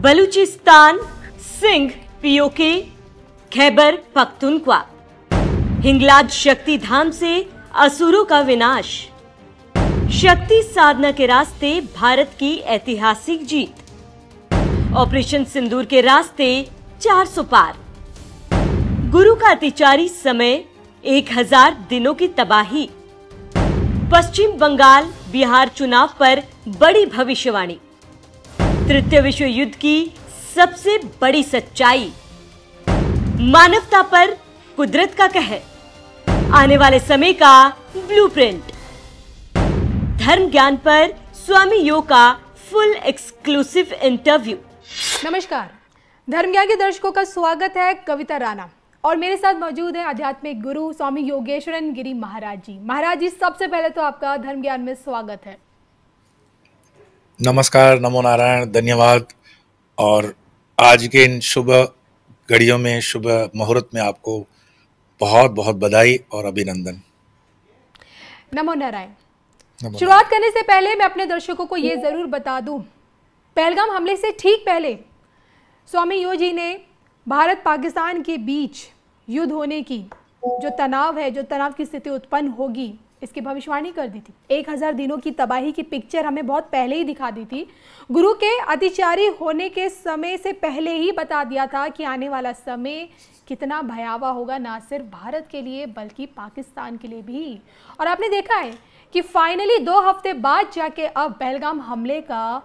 Balochistan, Sindh, PoK, Khyber Pakhtunkhwa, Hinglaj Shakti Dham से असुरों का विनाश, शक्ति साधना के रास्ते भारत की ऐतिहासिक जीत, ऑपरेशन सिंदूर के रास्ते 400 पार, गुरु का अतिचारी समय 1000 दिनों की तबाही, पश्चिम बंगाल बिहार चुनाव पर बड़ी भविष्यवाणी, तृतीय विश्व युद्ध की सबसे बड़ी सच्चाई, मानवता पर कुदरत का कहर, आने वाले समय का ब्लूप्रिंट, धर्म ज्ञान पर स्वामी योग का फुल एक्सक्लूसिव इंटरव्यू। नमस्कार, धर्म ज्ञान के दर्शकों का स्वागत है। कविता राणा और मेरे साथ मौजूद है आध्यात्मिक गुरु स्वामी योगेश्वरन गिरी महाराज जी। महाराज जी, सबसे पहले तो आपका धर्म ज्ञान में स्वागत है। नमस्कार, नमो नारायण, धन्यवाद। और आज के इन शुभ घड़ियों में, शुभ मुहूर्त में आपको बहुत बहुत बधाई और अभिनंदन। नमो नारायण। शुरुआत करने से पहले मैं अपने दर्शकों को ये जरूर बता दूं, पहलगाम हमले से ठीक पहले स्वामी योग जी ने भारत पाकिस्तान के बीच युद्ध होने की जो तनाव है, जो तनाव की स्थिति उत्पन्न होगी, इसकी भविष्यवाणी कर दी थी। 1000 दिनों की तबाही की पिक्चर हमें बहुत पहले ही दिखा दी थी। गुरु के अतिचारी होने के समय से पहले ही बता दिया था कि आने वाला समय कितना भयावह होगा, ना सिर्फ भारत के लिए बल्कि पाकिस्तान के लिए भी। और आपने देखा है कि फाइनली 2 हफ्ते बाद जाके अब पहलगाम हमले का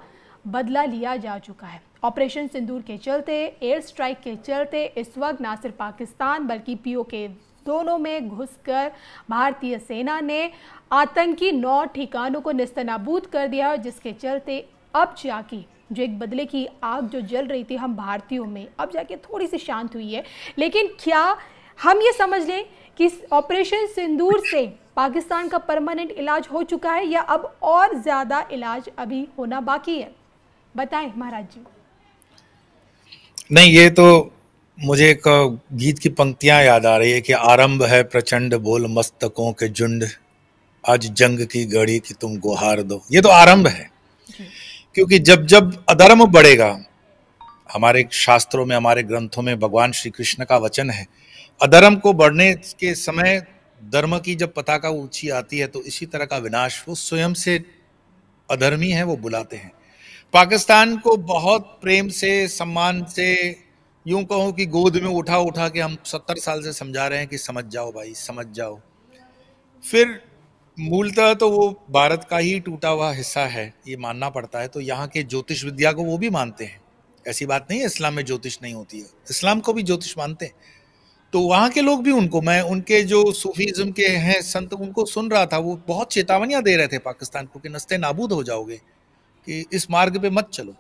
बदला लिया जा चुका है। ऑपरेशन सिंदूर के चलते, एयर स्ट्राइक के चलते इस वक्त ना सिर्फ पाकिस्तान बल्कि पीओके दोनों में घुसकर भारतीय सेना ने आतंकी 9 ठिकानों को नेस्तनाबूद कर दिया, जिसके चलते अब जाके जो एक बदले की आग जो जल रही थी हम भारतीयों में, अब जाके थोड़ी सी शांत हुई है। लेकिन क्या हम ये समझ लें कि ऑपरेशन सिंदूर से पाकिस्तान का परमानेंट इलाज हो चुका है या अब और ज़्यादा इलाज अभी होना बाकी है? बताएं महाराज जी। नहीं, ये तो मुझे एक गीत की पंक्तियां याद आ रही है कि आरंभ है प्रचंड बोल मस्तकों के झुंड, आज जंग की घड़ी की तुम गुहार दो। ये तो आरंभ है, क्योंकि जब जब अधर्म बढ़ेगा, हमारे शास्त्रों में, हमारे ग्रंथों में भगवान श्री कृष्ण का वचन है, अधर्म को बढ़ने के समय धर्म की जब पताका ऊंची आती है तो इसी तरह का विनाश वो स्वयं से अधर्मी है वो बुलाते हैं। पाकिस्तान को बहुत प्रेम से, सम्मान से, यूं कहूं कि गोद में उठा उठा के हम 70 साल से समझा रहे हैं कि समझ जाओ भाई, समझ जाओ। फिर मूलतः तो वो भारत का ही टूटा हुआ हिस्सा है, ये मानना पड़ता है। तो यहाँ के ज्योतिष विद्या को वो भी मानते हैं, ऐसी बात नहीं है इस्लाम में ज्योतिष नहीं होती है, इस्लाम को भी ज्योतिष मानते हैं। तो वहाँ के लोग भी उनको, मैं उनके जो सूफीज्म के हैं संत, उनको सुन रहा था, वो बहुत चेतावनियां दे रहे थे पाकिस्तान को कि नस्ते नाबूद हो जाओगे, कि इस मार्ग पे मत चलो।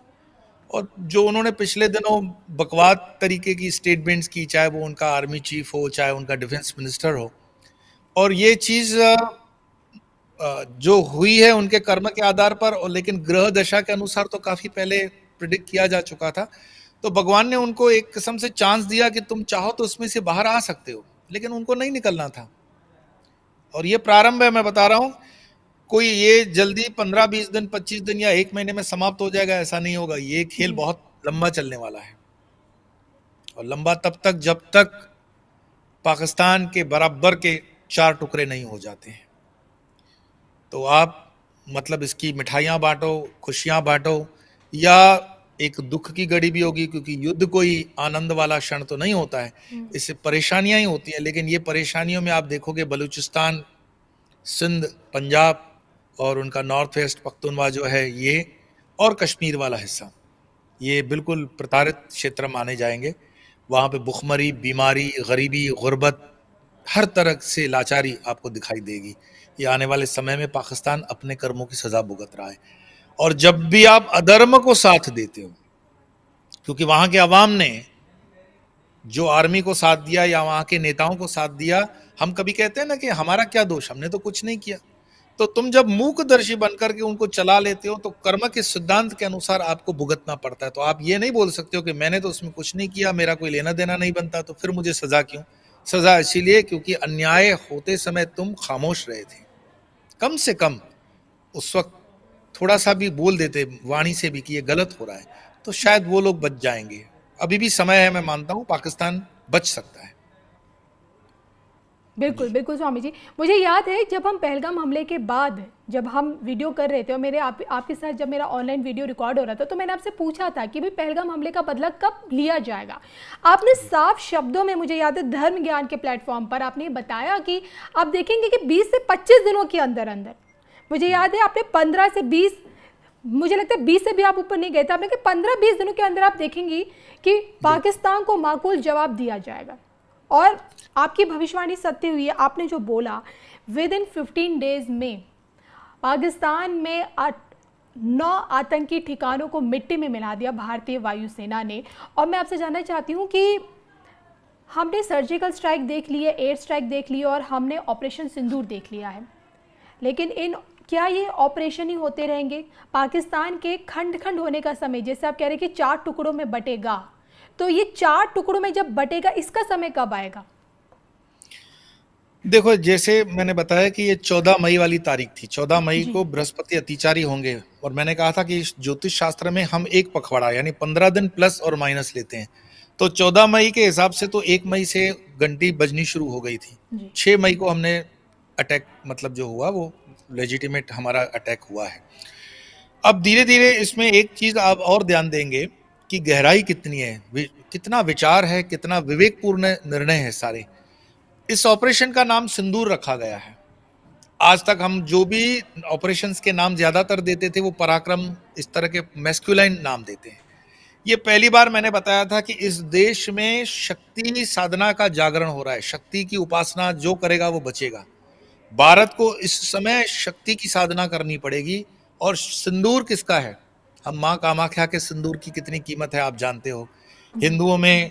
और जो उन्होंने पिछले दिनों बकवाद तरीके की स्टेटमेंट्स की, चाहे वो उनका आर्मी चीफ हो, चाहे उनका डिफेंस मिनिस्टर हो, और ये चीज़ जो हुई है उनके कर्म के आधार पर, और लेकिन ग्रह दशा के अनुसार तो काफ़ी पहले प्रिडिक्ट किया जा चुका था। तो भगवान ने उनको एक किस्म से चांस दिया कि तुम चाहो तो उसमें से बाहर आ सकते हो, लेकिन उनको नहीं निकलना था। और ये प्रारंभ है, मैं बता रहा हूँ, कोई ये जल्दी 15-20 दिन, 25 दिन या 1 महीने में समाप्त हो जाएगा, ऐसा नहीं होगा। ये खेल बहुत लंबा चलने वाला है, और लंबा तब तक जब तक पाकिस्तान के बराबर के 4 टुकड़े नहीं हो जाते हैं। तो आप मतलब इसकी मिठाइयाँ बांटो, खुशियाँ बांटो, या एक दुख की घड़ी भी होगी, क्योंकि युद्ध कोई आनंद वाला क्षण तो नहीं होता है, इससे परेशानियां ही होती हैं। लेकिन ये परेशानियों में आप देखोगे बलूचिस्तान, सिंध, पंजाब और उनका नॉर्थ वेस्ट पख्तूनवा जो है ये, और कश्मीर वाला हिस्सा, ये बिल्कुल प्रताड़ित क्षेत्र माने जाएंगे। वहाँ पे भुखमरी, बीमारी, गरीबी, गुर्बत, हर तरह से लाचारी आपको दिखाई देगी। ये आने वाले समय में पाकिस्तान अपने कर्मों की सजा भुगत रहा है। और जब भी आप अधर्म को साथ देते हो, क्योंकि वहाँ के अवाम ने जो आर्मी को साथ दिया या वहाँ के नेताओं को साथ दिया, हम कभी कहते हैं ना कि हमारा क्या दोष, हमने तो कुछ नहीं किया। तो तुम जब मूकदर्शी बनकर के उनको चला लेते हो तो कर्म के सिद्धांत के अनुसार आपको भुगतना पड़ता है। तो आप ये नहीं बोल सकते हो कि मैंने तो उसमें कुछ नहीं किया, मेरा कोई लेना देना नहीं बनता, तो फिर मुझे सजा क्यों? सजा इसीलिए क्योंकि अन्याय होते समय तुम खामोश रहे थे। कम से कम उस वक्त थोड़ा सा भी बोल देते वाणी से भी कि ये गलत हो रहा है, तो शायद वो लोग बच जाएंगे। अभी भी समय है, मैं मानता हूँ पाकिस्तान बच सकता है। बिल्कुल बिल्कुल स्वामी जी, मुझे याद है जब हम पहलगाम हमले के बाद जब हम वीडियो कर रहे थे और मेरे आपके साथ जब मेरा ऑनलाइन वीडियो रिकॉर्ड हो रहा था, तो मैंने आपसे पूछा था कि भाई पहलगाम हमले का बदला कब लिया जाएगा। आपने साफ शब्दों में, मुझे याद है धर्म ज्ञान के प्लेटफॉर्म पर आपने बताया कि आप देखेंगे कि 20 से 25 दिनों के अंदर अंदर, मुझे याद है आपने 15 से 20, मुझे लगता है 20 से भी आप ऊपर नहीं गए थे, आपने कहा 15-20 दिनों के अंदर आप देखेंगी कि पाकिस्तान को माकूल जवाब दिया जाएगा। और आपकी भविष्यवाणी सत्य हुई है। आपने जो बोला विद इन 15 डेज में पाकिस्तान में 9 आतंकी ठिकानों को मिट्टी में मिला दिया भारतीय वायुसेना ने। और मैं आपसे जानना चाहती हूँ कि हमने सर्जिकल स्ट्राइक देख ली है, एयर स्ट्राइक देख ली है और हमने ऑपरेशन सिंदूर देख लिया है, लेकिन क्या ये ऑपरेशन ही होते रहेंगे? पाकिस्तान के खंड खंड होने का समय, जैसे आप कह रहे हैं कि 4 टुकड़ों में बटेगा, तो ये 4 टुकड़ों में जब बटेगा इसका समय कब आएगा? देखो, जैसे मैंने बताया कि ये 14 मई वाली तारीख थी, 14 मई को बृहस्पति अतिचारी होंगे, और मैंने कहा था कि ज्योतिष शास्त्र में हम एक पखवाड़ा यानी 15 दिन प्लस और माइनस लेते हैं, तो 14 मई के हिसाब से तो 1 मई से घंटी बजनी शुरू हो गई थी। 6 मई को हमने अटैक, मतलब जो हुआ वो लेजिटिमेट हमारा अटैक हुआ है। अब धीरे धीरे इसमें एक चीज आप और ध्यान देंगे कि गहराई कितनी है, कितना विचार है, कितना विवेकपूर्ण निर्णय है सारे। इस ऑपरेशन का नाम सिंदूर रखा गया है। आज तक हम जो भी ऑपरेशंस के नाम ज्यादातर देते थे वो पराक्रम, इस तरह के मैस्कुलाइन नाम देते हैं। ये पहली बार मैंने बताया था कि इस देश में शक्ति साधना का जागरण हो रहा है। शक्ति की उपासना जो करेगा वो बचेगा। भारत को इस समय शक्ति की साधना करनी पड़ेगी। और सिंदूर किसका है? हम माँ कामाख्या के सिंदूर की कितनी कीमत है आप जानते हो। हिंदुओं में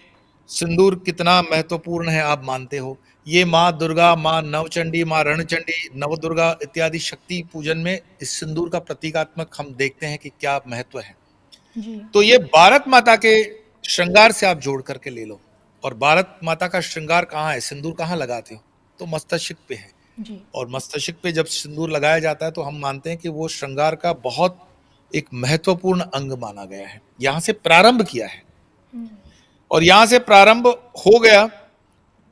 सिंदूर कितना महत्वपूर्ण है आप मानते हो। ये माँ दुर्गा, माँ नवचंडी, माँ रणचंडी, नवदुर्गा इत्यादि शक्ति पूजन में इस सिंदूर का प्रतीकात्मक हम देखते हैं कि क्या महत्व है जी। तो ये भारत माता के श्रृंगार से आप जोड़ करके ले लो। और भारत माता का श्रृंगार कहाँ है, सिंदूर कहाँ लगाते हो? तो मस्तक पे है जी। और मस्तक पे जब सिंदूर लगाया जाता है तो हम मानते हैं कि वो श्रृंगार का बहुत एक महत्वपूर्ण अंग माना गया है। यहाँ से प्रारंभ किया है और यहाँ से प्रारंभ हो गया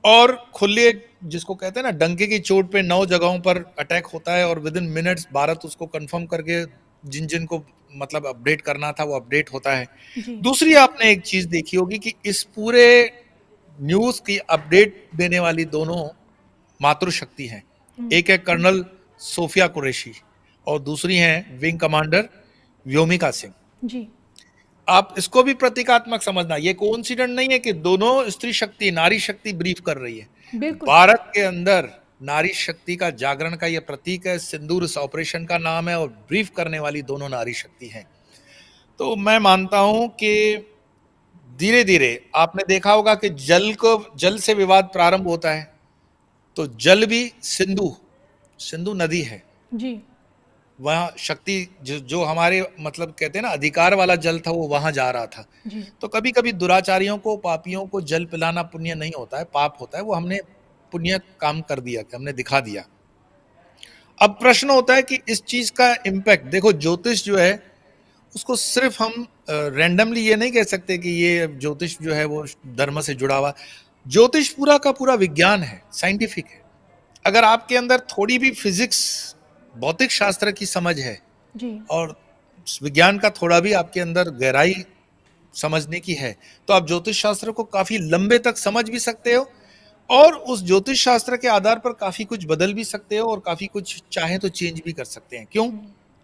और खुले, जिसको कहते हैं ना, डंके की चोट पे 9 जगहों पर अटैक होता है और विद इन मिनट्स भारत उसको कंफर्म करके जिन जिन को मतलब अपडेट करना था वो अपडेट होता है। दूसरी आपने एक चीज देखी होगी कि इस पूरे न्यूज की अपडेट देने वाली दोनों मातृशक्ति हैं। एक है कर्नल सोफिया कुरैशी और दूसरी है विंग कमांडर व्योमिका सिंह जी। आप इसको भी प्रतीकात्मक समझना। ये कोइंसिडेंट नहीं है कि दोनों स्त्री शक्ति, नारी शक्ति ब्रीफ कर रही है। भारत के अंदर नारी शक्ति का जागरण का ये प्रतीक है। सिंदूर इस ऑपरेशन का नाम है और ब्रीफ करने वाली दोनों नारी शक्ति हैं। तो मैं मानता हूं कि धीरे धीरे आपने देखा होगा कि जल से विवाद प्रारंभ होता है तो जल भी सिंधु नदी है जी। वहाँ शक्ति जो हमारे मतलब कहते हैं ना अधिकार वाला जल था वो वहां जा रहा था जी। तो कभी कभी दुराचारियों को, पापियों को जल पिलाना पुण्य नहीं होता है, पाप होता है। वो हमने पुण्य काम कर दिया, कि हमने दिखा दिया। अब प्रश्न होता है कि इस चीज का इम्पैक्ट देखो। ज्योतिष जो है उसको सिर्फ हम रैंडमली ये नहीं कह सकते कि ये ज्योतिष जो है वो धर्म से जुड़ा हुआ। ज्योतिष पूरा का पूरा विज्ञान है, साइंटिफिक है। अगर आपके अंदर थोड़ी भी फिजिक्स, भौतिक शास्त्र की समझ है जी। और विज्ञान का थोड़ा भी आपके अंदर गहराई समझने की है तो आप ज्योतिष शास्त्र को काफी लंबे तक समझ भी सकते हो और उस ज्योतिष शास्त्र के आधार पर काफी कुछ बदल भी सकते हो और काफी कुछ चाहे तो चेंज भी कर सकते हैं। क्यों?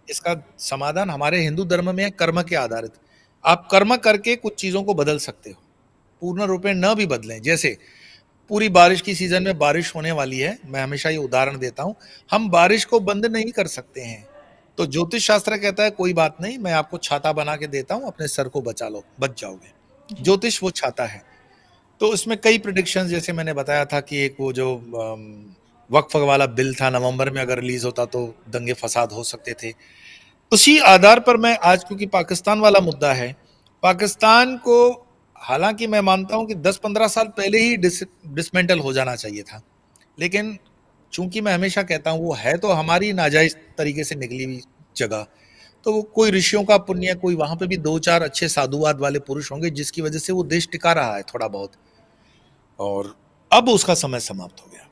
इसका समाधान हमारे हिंदू धर्म में है, कर्म के आधारित। आप कर्म करके कुछ चीजों को बदल सकते हो, पूर्ण रूप में न भी बदलें। जैसे पूरी बारिश की सीजन में बारिश होने वाली है, मैं हमेशा ये उदाहरण देता हूं, हम बारिश को बंद नहीं कर सकते हैं। तो ज्योतिष शास्त्र कहता है कोई बात नहीं, मैं आपको छाता बना के देता हूं, अपने सर को बचा लो, बच जाओगे। ज्योतिष वो छाता है। तो इसमें कई प्रेडिक्शंस, जैसे मैंने बताया था कि एक वो जो वक्फ वाला बिल था, नवंबर में अगर रिलीज होता तो दंगे फसाद हो सकते थे। उसी आधार पर मैं आज, क्योंकि पाकिस्तान वाला मुद्दा है, पाकिस्तान को हालांकि मैं मानता हूं कि 10-15 साल पहले ही डिसमेंटल हो जाना चाहिए था, लेकिन चूंकि मैं हमेशा कहता हूं वो है तो हमारी नाजायज तरीके से निकली हुई जगह, तो वो कोई ऋषियों का पुण्य, कोई वहां पे भी 2-4 अच्छे साधुवाद वाले पुरुष होंगे जिसकी वजह से वो देश टिका रहा है थोड़ा बहुत। और अब उसका समय समाप्त हो गया।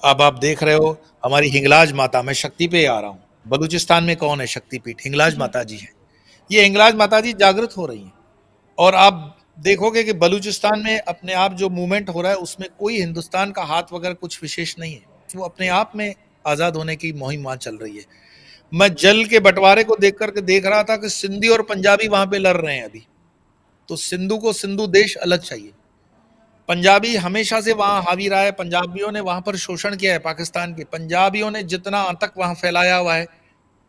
अब आप देख रहे हो हमारी हिंगलाज माता, मैं शक्ति पे आ रहा हूँ, बलूचिस्तान में कौन है शक्तिपीठ? हिंगलाज माता जी है। ये हिंगलाज माता जी जागृत हो रही हैं और आप देखोगे कि बलूचिस्तान में अपने आप जो मूवमेंट हो रहा है उसमें कोई हिंदुस्तान का हाथ वगैरह कुछ विशेष नहीं है, वो अपने आप में आजाद होने की मुहिम वहां चल रही है। मैं जल के बंटवारे को देख करके देख रहा था कि सिंधी और पंजाबी वहां पे लड़ रहे हैं अभी। तो सिंधु को सिंधु देश अलग चाहिए। पंजाबी हमेशा से वहां हावी रहा है, पंजाबियों ने वहां पर शोषण किया है पाकिस्तान के। पंजाबियों ने जितना आतंक वहां फैलाया हुआ है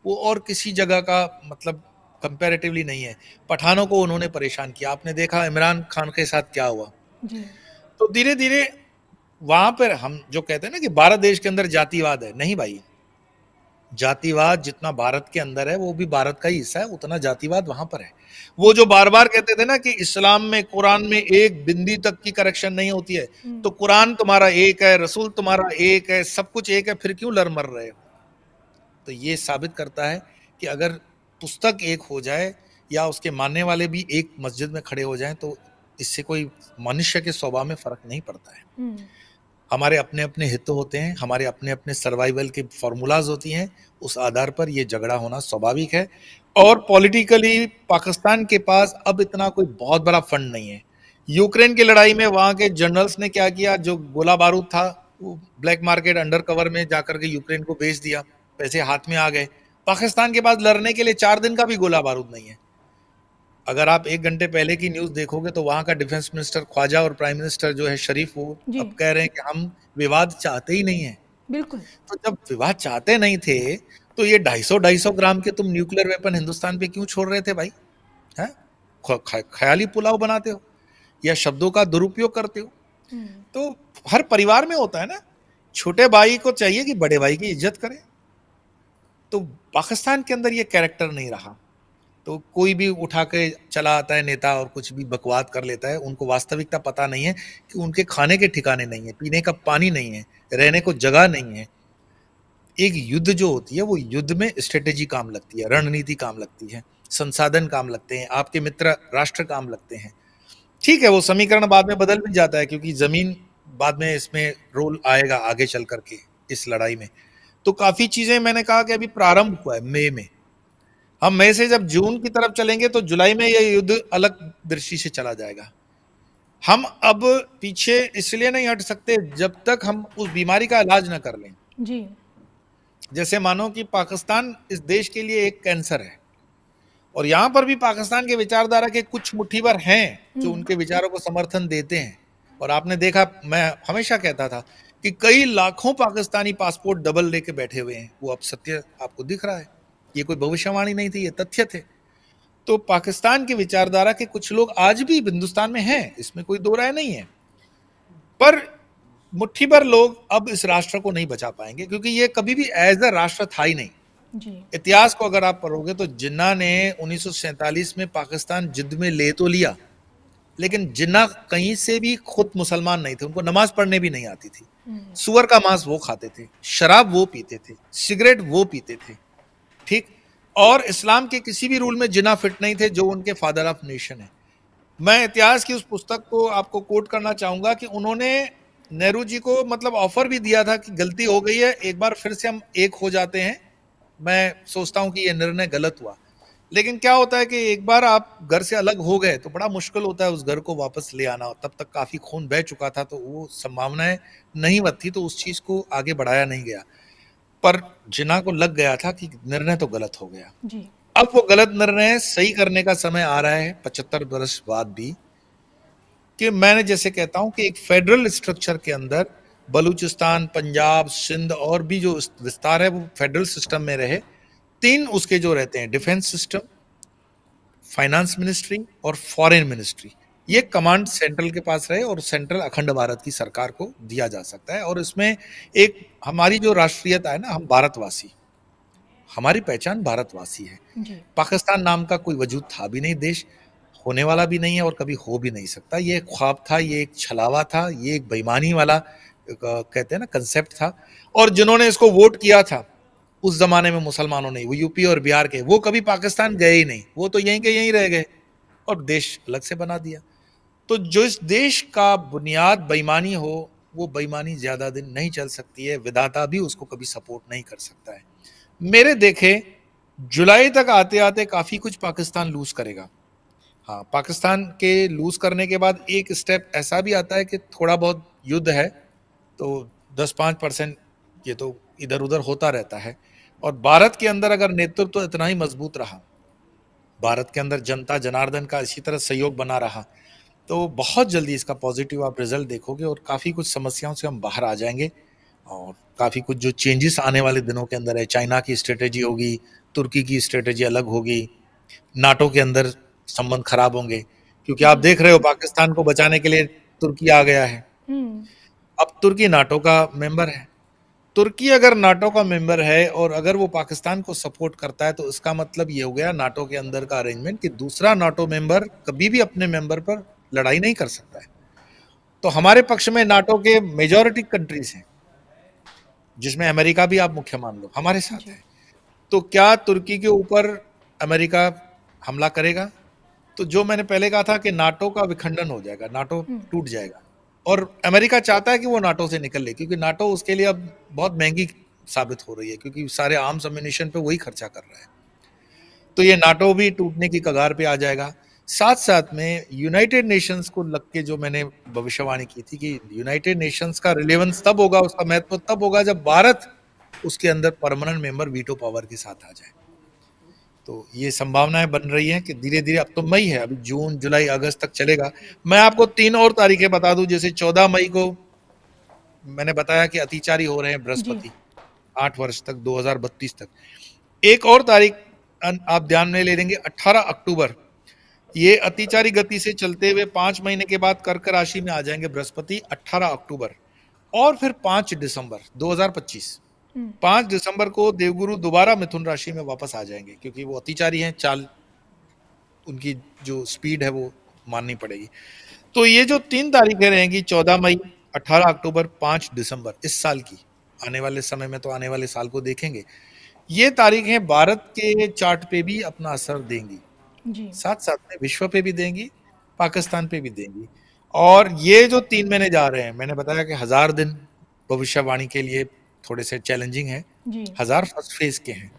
वो और किसी जगह का मतलब कंपैरेटिवली नहीं है। पठानों को उन्होंने परेशान किया, आपने देखा इमरान खान के साथ क्या हुआ। तो धीरे धीरे वहां पर हम जो कहते हैं ना कि भारत देश के अंदर जातिवाद है, नहीं भाई, जातिवाद जितना भारत के अंदर है वो भी भारत का ही हिस्सा है, उतना जातिवाद वहां पर है। वो जो बार बार कहते थे ना कि इस्लाम में, कुरान में एक बिंदी तक की करेक्शन नहीं होती है, तो कुरान तुम्हारा एक है, रसूल तुम्हारा एक है, सब कुछ एक है, फिर क्यों लड़ मर रहे हो? तो ये साबित करता है कि अगर पुस्तक एक हो जाए या उसके मानने वाले भी एक मस्जिद में खड़े हो जाएं तो इससे कोई मनुष्य के स्वभाव में फर्क नहीं पड़ता है। हमारे अपने अपने हित होते हैं, हमारे अपने अपने सर्वाइवल के फॉर्मूलाज होती हैं, उस आधार पर ये झगड़ा होना स्वाभाविक है। और पॉलिटिकली पाकिस्तान के पास अब इतना कोई बहुत बड़ा फंड नहीं है। यूक्रेन की लड़ाई में वहां के जनरल्स ने क्या किया, जो गोला बारूद था वो ब्लैक मार्केट अंडर कवर में जाकर के यूक्रेन को बेच दिया, पैसे हाथ में आ गए। पाकिस्तान के पास लड़ने के लिए 4 दिन का भी गोला बारूद नहीं है। अगर आप 1 घंटे पहले की न्यूज देखोगे तो वहां का डिफेंस मिनिस्टर ख्वाजा और प्राइम मिनिस्टर जो है शरीफ, वो अब कह रहे हैं कि हम विवाद चाहते ही नहीं है। बिल्कुल। तो जब विवाद चाहते नहीं थे तो ये 250 ग्राम के तुम न्यूक्लियर वेपन हिंदुस्तान पे क्यों छोड़ रहे थे भाई? हैं? ख्याली पुलाव बनाते हो या शब्दों का दुरुपयोग करते हो। तो हर परिवार में होता है ना, छोटे भाई को चाहिए कि बड़े भाई की इज्जत करे। तो पाकिस्तान के अंदर ये कैरेक्टर नहीं रहा, तो कोई भी उठा के चला आता है नेता और कुछ भी बकवाद कर लेता है। उनको वास्तविकता पता नहीं है कि उनके खाने के ठिकाने नहीं है, पीने का पानी नहीं है, रहने को जगह नहीं है। एक युद्ध जो होती है वो युद्ध में स्ट्रेटेजी काम लगती है, रणनीति काम लगती है, संसाधन काम लगते हैं, आपके मित्र राष्ट्र काम लगते हैं। ठीक है, वो समीकरण बाद में बदल भी जाता है क्योंकि जमीन बाद में इसमें रोल आएगा आगे चल करके इस लड़ाई में। तो काफी चीजें मैंने कहा कि अभी प्रारंभ हुआ है मई में। हम मई से जब जून की तरफ चलेंगे तो जुलाई में यह युद्ध अलग दृष्टि से चला जाएगा। हम अब पीछे इसलिए नहीं हट सकते जब तक हम उस बीमारी का इलाज ना कर लें जी। जैसे मानो कि पाकिस्तान इस देश के लिए एक कैंसर है और यहाँ पर भी पाकिस्तान के विचारधारा के कुछ मुट्ठीभर हैं जो उनके विचारों को समर्थन देते हैं। और आपने देखा, मैं हमेशा कहता था कि कई लाखों पाकिस्तानी पासपोर्ट डबल लेके बैठे हुए हैं, वो अब सत्य आपको दिख रहा है। ये कोई भविष्यवाणी नहीं थी, ये तथ्य थे। तो पाकिस्तान की विचारधारा के कुछ लोग आज भी हिंदुस्तान में हैं, इसमें कोई दो राय नहीं है, पर मुट्ठी भर लोग अब इस राष्ट्र को नहीं बचा पाएंगे क्योंकि ये कभी भी एज अ राष्ट्र था ही नहीं जी। इतिहास को अगर आप पढ़ोगे तो जिन्ना ने 1947 में पाकिस्तान जिद्द में ले तो लिया, लेकिन जिन्ना कहीं से भी खुद मुसलमान नहीं थे, उनको नमाज पढ़ने भी नहीं आती थी। सुअर का मांस वो खाते थे, शराब वो पीते थे, सिगरेट वो पीते थे, ठीक। और इस्लाम के किसी भी रूल में जिन्ना फिट नहीं थे जो उनके फादर ऑफ नेशन है। मैं इतिहास की उस पुस्तक को आपको कोट करना चाहूंगा कि उन्होंने नेहरू जी को मतलब ऑफर भी दिया था कि गलती हो गई है, एक बार फिर से हम एक हो जाते हैं। मैं सोचता हूं कि यह निर्णय गलत हुआ, लेकिन क्या होता है कि एक बार आप घर से अलग हो गए तो बड़ा मुश्किल होता है उस घर को वापस ले आना। तब तक काफी खून बह चुका था तो वो संभावनाएं नहीं थी, तो उस चीज को आगे बढ़ाया नहीं गया। पर जिन्ना को लग गया था कि निर्णय तो गलत हो गया जी। अब वो गलत निर्णय सही करने का समय आ रहा है 75 वर्ष बाद भी। कि मैंने जैसे कहता हूं कि एक फेडरल स्ट्रक्चर के अंदर बलूचिस्तान, पंजाब, सिंध और भी जो विस्तार है वो फेडरल सिस्टम में रहे। 3 उसके जो रहते हैं, डिफेंस सिस्टम, फाइनेंस मिनिस्ट्री और फॉरेन मिनिस्ट्री, ये कमांड सेंट्रल के पास रहे और सेंट्रल अखंड भारत की सरकार को दिया जा सकता है। और इसमें एक हमारी जो राष्ट्रीयता है ना, हम भारतवासी, हमारी पहचान भारतवासी है जी। पाकिस्तान नाम का कोई वजूद था भी नहीं, देश होने वाला भी नहीं है और कभी हो भी नहीं सकता। ये एक ख्वाब था, ये एक छलावा था, ये एक बेईमानी वाला कहते हैं ना कंसेप्ट था। और जिन्होंने इसको वोट किया था उस जमाने में मुसलमानों ने, वो यूपी और बिहार के, वो कभी पाकिस्तान गए ही नहीं, वो तो यहीं के यहीं रह गए और देश अलग से बना दिया। तो जो इस देश का बुनियाद बेईमानी हो, वो बेईमानी ज्यादा दिन नहीं चल सकती है, विधाता भी उसको कभी सपोर्ट नहीं कर सकता है। मेरे देखे जुलाई तक आते आते काफी कुछ पाकिस्तान लूज करेगा। हाँ, पाकिस्तान के लूज करने के बाद एक स्टेप ऐसा भी आता है कि थोड़ा बहुत युद्ध है तो 10-5% ये तो इधर उधर होता रहता है। और भारत के अंदर अगर नेतृत्व तो इतना ही मजबूत रहा, भारत के अंदर जनता जनार्दन का इसी तरह सहयोग बना रहा, तो बहुत जल्दी इसका पॉजिटिव आप रिजल्ट देखोगे और काफ़ी कुछ समस्याओं से हम बाहर आ जाएंगे और काफ़ी कुछ जो चेंजेस आने वाले दिनों के अंदर है, चाइना की स्ट्रेटेजी होगी, तुर्की की स्ट्रेटेजी अलग होगी, नाटो के अंदर संबंध खराब होंगे, क्योंकि आप देख रहे हो पाकिस्तान को बचाने के लिए तुर्की आ गया है। अब तुर्की नाटो का मेंबर है। तुर्की अगर नाटो का मेंबर है और अगर वो पाकिस्तान को सपोर्ट करता है तो इसका मतलब ये हो गया नाटो के अंदर का अरेंजमेंट कि दूसरा नाटो मेंबर कभी भी अपने मेंबर पर लड़ाई नहीं कर सकता है। तो हमारे पक्ष में नाटो के मेजॉरिटी कंट्रीज हैं, जिसमें अमेरिका भी आप मुख्य मान लो हमारे साथ है। तो क्या तुर्की के ऊपर अमेरिका हमला करेगा? तो जो मैंने पहले कहा था कि नाटो का विखंडन हो जाएगा, नाटो टूट जाएगा और अमेरिका चाहता है कि वो नाटो से निकल ले, क्योंकि नाटो उसके लिए अब बहुत महंगी साबित हो रही है, क्योंकि सारे आर्म्स अम्यूनिशन पे वही खर्चा कर रहा है। तो ये नाटो भी टूटने की कगार पे आ जाएगा। साथ साथ में यूनाइटेड नेशंस को लग के जो मैंने भविष्यवाणी की थी कि यूनाइटेड नेशंस का रिलेवेंस तब होगा, उसका महत्व तब होगा जब भारत उसके अंदर परमानेंट मेंबर वीटो पावर के साथ आ जाए। तो ये संभावनाएं बन रही हैं कि धीरे धीरे, अब तो मई है, अभी जून जुलाई अगस्त तक चलेगा। मैं आपको 3 और तारीखें बता दूं, जैसे 14 मई को मैंने बताया कि अतिचारी हो रहे हैं बृहस्पति 8 वर्ष तक, 2032 तक। एक और तारीख आप ध्यान में ले लेंगे, 18 अक्टूबर, ये अतिचारी गति से चलते हुए 5 महीने के बाद कर्क राशि में आ जाएंगे बृहस्पति 18 अक्टूबर। और फिर 5 दिसंबर 2025, 5 दिसंबर को देवगुरु दोबारा मिथुन राशि में वापस आ जाएंगे, क्योंकि वो अतिचारी हैं, चाल उनकी जो स्पीड है वो माननी पड़ेगी। तो ये जो 3 तारीखें रहेंगी, 14 मई, 18 अक्टूबर, 5 दिसंबर, इस साल की, आने वाले समय में तो आने वाले साल को देखेंगे, ये तारीखें भारत के चार्ट पे भी अपना असर देंगी जी। साथ साथ में विश्व पे भी देंगी, पाकिस्तान पे भी देंगी। और ये जो 3 महीने जा रहे हैं, मैंने बताया कि 1000 दिन भविष्यवाणी के लिए थोड़े से चैलेंजिंग है, 1000 फर्स्ट फेज के हैं,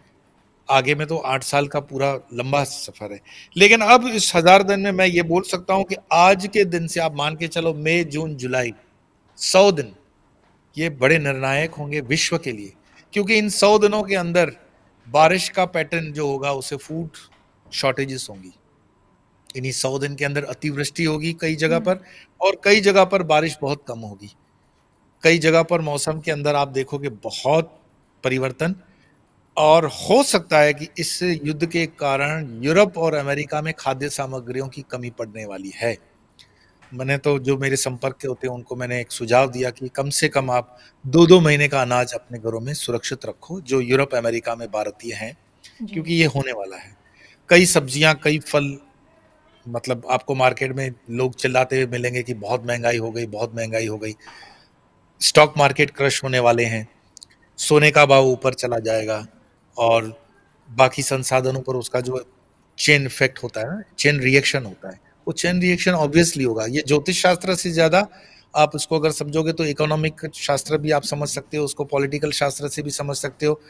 आगे में तो 8 साल का पूरा लंबा सफर है। लेकिन अब इस 1000 दिन में मैं ये बोल सकता हूं कि आज के दिन से आप मान के चलो मई जून जुलाई 100 दिन ये बड़े निर्णायक होंगे विश्व के लिए, क्योंकि इन 100 दिनों के अंदर बारिश का पैटर्न जो होगा उसे फूड शॉर्टेजेस होंगी। इन्हीं 100 दिन के अंदर अतिवृष्टि होगी कई जगह पर, और कई जगह पर बारिश बहुत कम होगी। कई जगह पर मौसम के अंदर आप देखोगे बहुत परिवर्तन, और हो सकता है कि इस युद्ध के कारण यूरोप और अमेरिका में खाद्य सामग्रियों की कमी पड़ने वाली है। मैंने तो जो मेरे संपर्क के होते हैं उनको मैंने एक सुझाव दिया कि कम से कम आप 2-2 महीने का अनाज अपने घरों में सुरक्षित रखो, जो यूरोप अमेरिका में भारतीय हैं, क्योंकि ये होने वाला है। कई सब्जियां, कई फल, मतलब आपको मार्केट में लोग चिल्लाते हुए मिलेंगे कि बहुत महंगाई हो गई, बहुत महंगाई हो गई। स्टॉक मार्केट क्रश होने वाले हैं, सोने का भाव ऊपर चला जाएगा, और बाकी संसाधनों पर उसका जो चेन इफेक्ट होता है, चेन रिएक्शन होता है, वो चेन रिएक्शन ऑब्वियसली होगा। ये ज्योतिष शास्त्र से ज्यादा आप उसको अगर समझोगे तो इकोनॉमिक शास्त्र भी आप समझ सकते हो, उसको पॉलिटिकल शास्त्र से भी समझ सकते हो,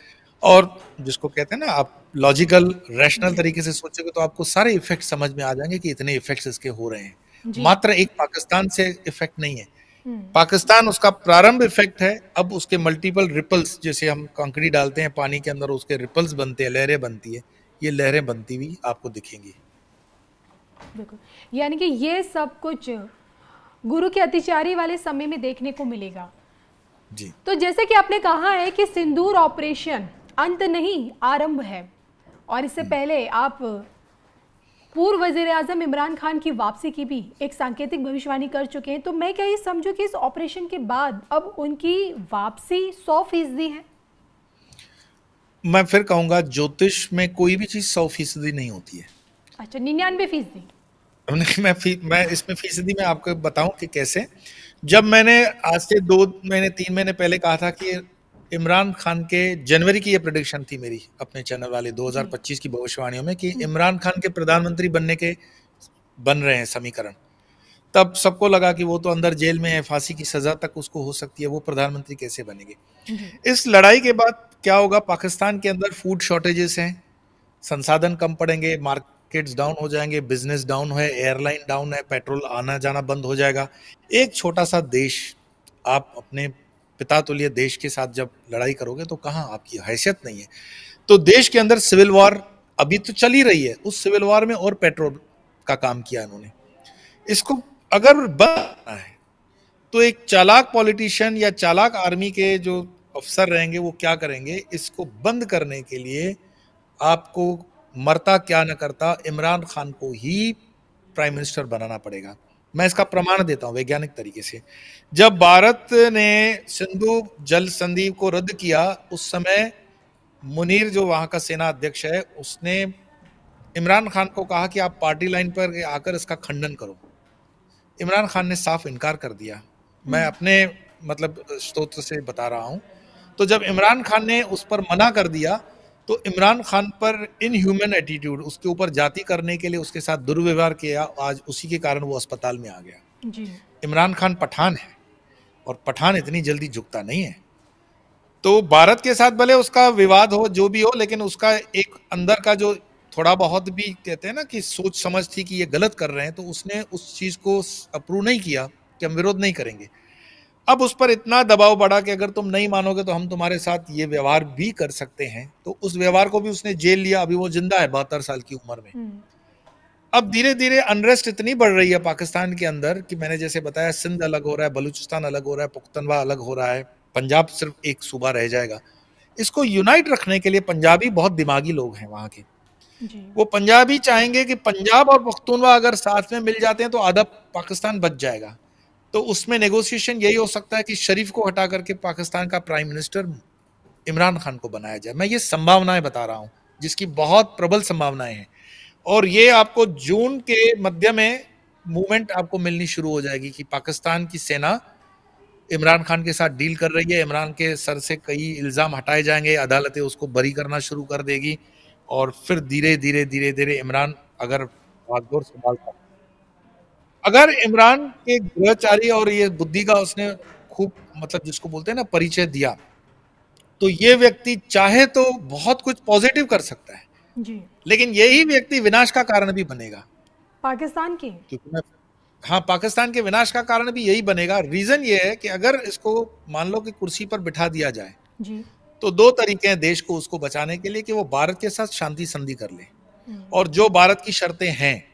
और जिसको कहते हैं ना, आप लॉजिकल रैशनल तरीके से सोचोगे तो आपको सारे इफेक्ट समझ में आ जाएंगे कि इतने इफेक्ट्स इसके हो रहे हैं। मात्र एक पाकिस्तान से इफेक्ट नहीं है, पाकिस्तान उसका प्रारंभ इफेक्ट है, अब उसके मल्टीपल रिपल्स, जैसे हम कंकड़ी डालते हैं पानी के अंदर, उसके रिपल्स बनते हैं, लहरें बनती है, ये लहरें बनती हुई आपको दिखेंगी। बिल्कुल, यानी कि ये सब कुछ गुरु के अतिचारी वाले समय में देखने को मिलेगा जी। तो जैसे कि आपने कहा है कि सिंदूर ऑपरेशन अंत नहीं आरंभ है, और इससे पहले आप पूर्व वज़ीर-ए-आज़म इमरान खान की वापसी की भी एक सांकेतिक भविष्यवाणी कर चुके हैं, तो मैं क्या ये समझूं कि इस ऑपरेशन के बाद अब उनकी वापसी 100% है? मैं फिर कहूंगा ज्योतिष में कोई भी चीज 100% नहीं होती है। अच्छा, 99%? मैं इसमें फीसदी में आपको बताऊं कि कैसे। जब मैंने आज से 2 महीने 3 महीने पहले कहा था कि इमरान खान के, जनवरी की ये प्रेडिक्शन थी मेरी अपने चैनल वाले 2025 की भविष्यवाणियों में, कि इमरान खान के प्रधानमंत्री बनने के बन रहे हैं समीकरण। तब सबको लगा कि वो तो अंदर जेल में है, फांसी की सजा तक उसको हो सकती है, वो प्रधानमंत्री कैसे बनेंगे। इस लड़ाई के बाद क्या होगा, पाकिस्तान के अंदर फूड शॉर्टेजेस हैं, संसाधन कम पड़ेंगे, मार्केट्स डाउन हो जाएंगे, बिजनेस डाउन है, एयरलाइन डाउन है, पेट्रोल आना जाना बंद हो जाएगा। एक छोटा सा देश, आप अपने पिता तुल्य देश के साथ जब लड़ाई करोगे तो कहाँ आपकी हैसियत नहीं है। तो देश के अंदर सिविल वॉर अभी तो चल ही रही है, उस सिविल वॉर में और पेट्रोल का काम किया इन्होंने। इसको अगर बंद है तो एक चालाक पॉलिटिशियन या चालाक आर्मी के जो अफसर रहेंगे वो क्या करेंगे, इसको बंद करने के लिए आपको मरता क्या न करता इमरान खान को ही प्राइम मिनिस्टर बनाना पड़ेगा। मैं इसका प्रमाण देता हूं वैज्ञानिक तरीके से। जब भारत ने सिंधु जल संधि को रद्द किया, उस समय मुनीर जो वहां का सेना अध्यक्ष है, उसने इमरान खान को कहा कि आप पार्टी लाइन पर आकर इसका खंडन करो। इमरान खान ने साफ इनकार कर दिया। मैं अपने मतलब स्रोत से बता रहा हूं। तो जब इमरान खान ने उस पर मना कर दिया तो इमरान खान पर इनह्यूमन एटीट्यूड, उसके ऊपर जाति करने के लिए उसके साथ दुर्व्यवहार किया, आज उसी के कारण वो अस्पताल में आ गया जी। इमरान खान पठान है और पठान इतनी जल्दी झुकता नहीं है। तो भारत के साथ भले उसका विवाद हो, जो भी हो, लेकिन उसका एक अंदर का जो थोड़ा बहुत भी कहते हैं ना कि सोच समझ थी कि ये गलत कर रहे हैं, तो उसने उस चीज को अप्रूव नहीं किया कि हम विरोध नहीं करेंगे। अब उस पर इतना दबाव बढ़ा कि अगर तुम नहीं मानोगे तो हम तुम्हारे साथ ये व्यवहार भी कर सकते हैं। तो उस व्यवहार को भी उसने जेल लिया। अभी वो जिंदा है 72 साल की उम्र में। अब धीरे धीरे अनरेस्ट इतनी बढ़ रही है पाकिस्तान के अंदर कि मैंने जैसे बताया, सिंध अलग हो रहा है, बलूचिस्तान अलग हो रहा है, पुख्तनवा अलग हो रहा है, पंजाब सिर्फ एक सूबा रह जाएगा। इसको यूनाइट रखने के लिए पंजाबी बहुत दिमागी लोग हैं वहां के, वो पंजाबी चाहेंगे कि पंजाब और पख्तूनवा अगर साथ में मिल जाते हैं तो आधा पाकिस्तान बच जाएगा। तो उसमें नेगोशिएशन यही हो सकता है कि शरीफ को हटा करके पाकिस्तान का प्राइम मिनिस्टर इमरान खान को बनाया जाए। मैं ये संभावनाएं बता रहा हूं, जिसकी बहुत प्रबल संभावनाएं हैं। और ये आपको जून के मध्य में मूवमेंट आपको मिलनी शुरू हो जाएगी कि पाकिस्तान की सेना इमरान खान के साथ डील कर रही है, इमरान के सर से कई इल्जाम हटाए जाएंगे, अदालतें उसको बरी करना शुरू कर देगी, और फिर धीरे धीरे धीरे धीरे इमरान अगर बागडोर संभालता, अगर इमरान के गृहचारी और ये बुद्धि का उसने खूब मतलब जिसको बोलते हैं ना परिचय दिया, तो ये व्यक्ति चाहे तो बहुत कुछ पॉजिटिव कर सकता है जी। लेकिन यही व्यक्ति विनाश का कारण भी बनेगा पाकिस्तान की, क्योंकि हाँ, पाकिस्तान के विनाश का कारण भी यही बनेगा। रीजन ये है कि अगर इसको मान लो कि कुर्सी पर बिठा दिया जाए जी, तो दो तरीके हैं देश को उसको बचाने के लिए कि वो भारत के साथ शांति संधि कर ले, और जो भारत की शर्तें हैं,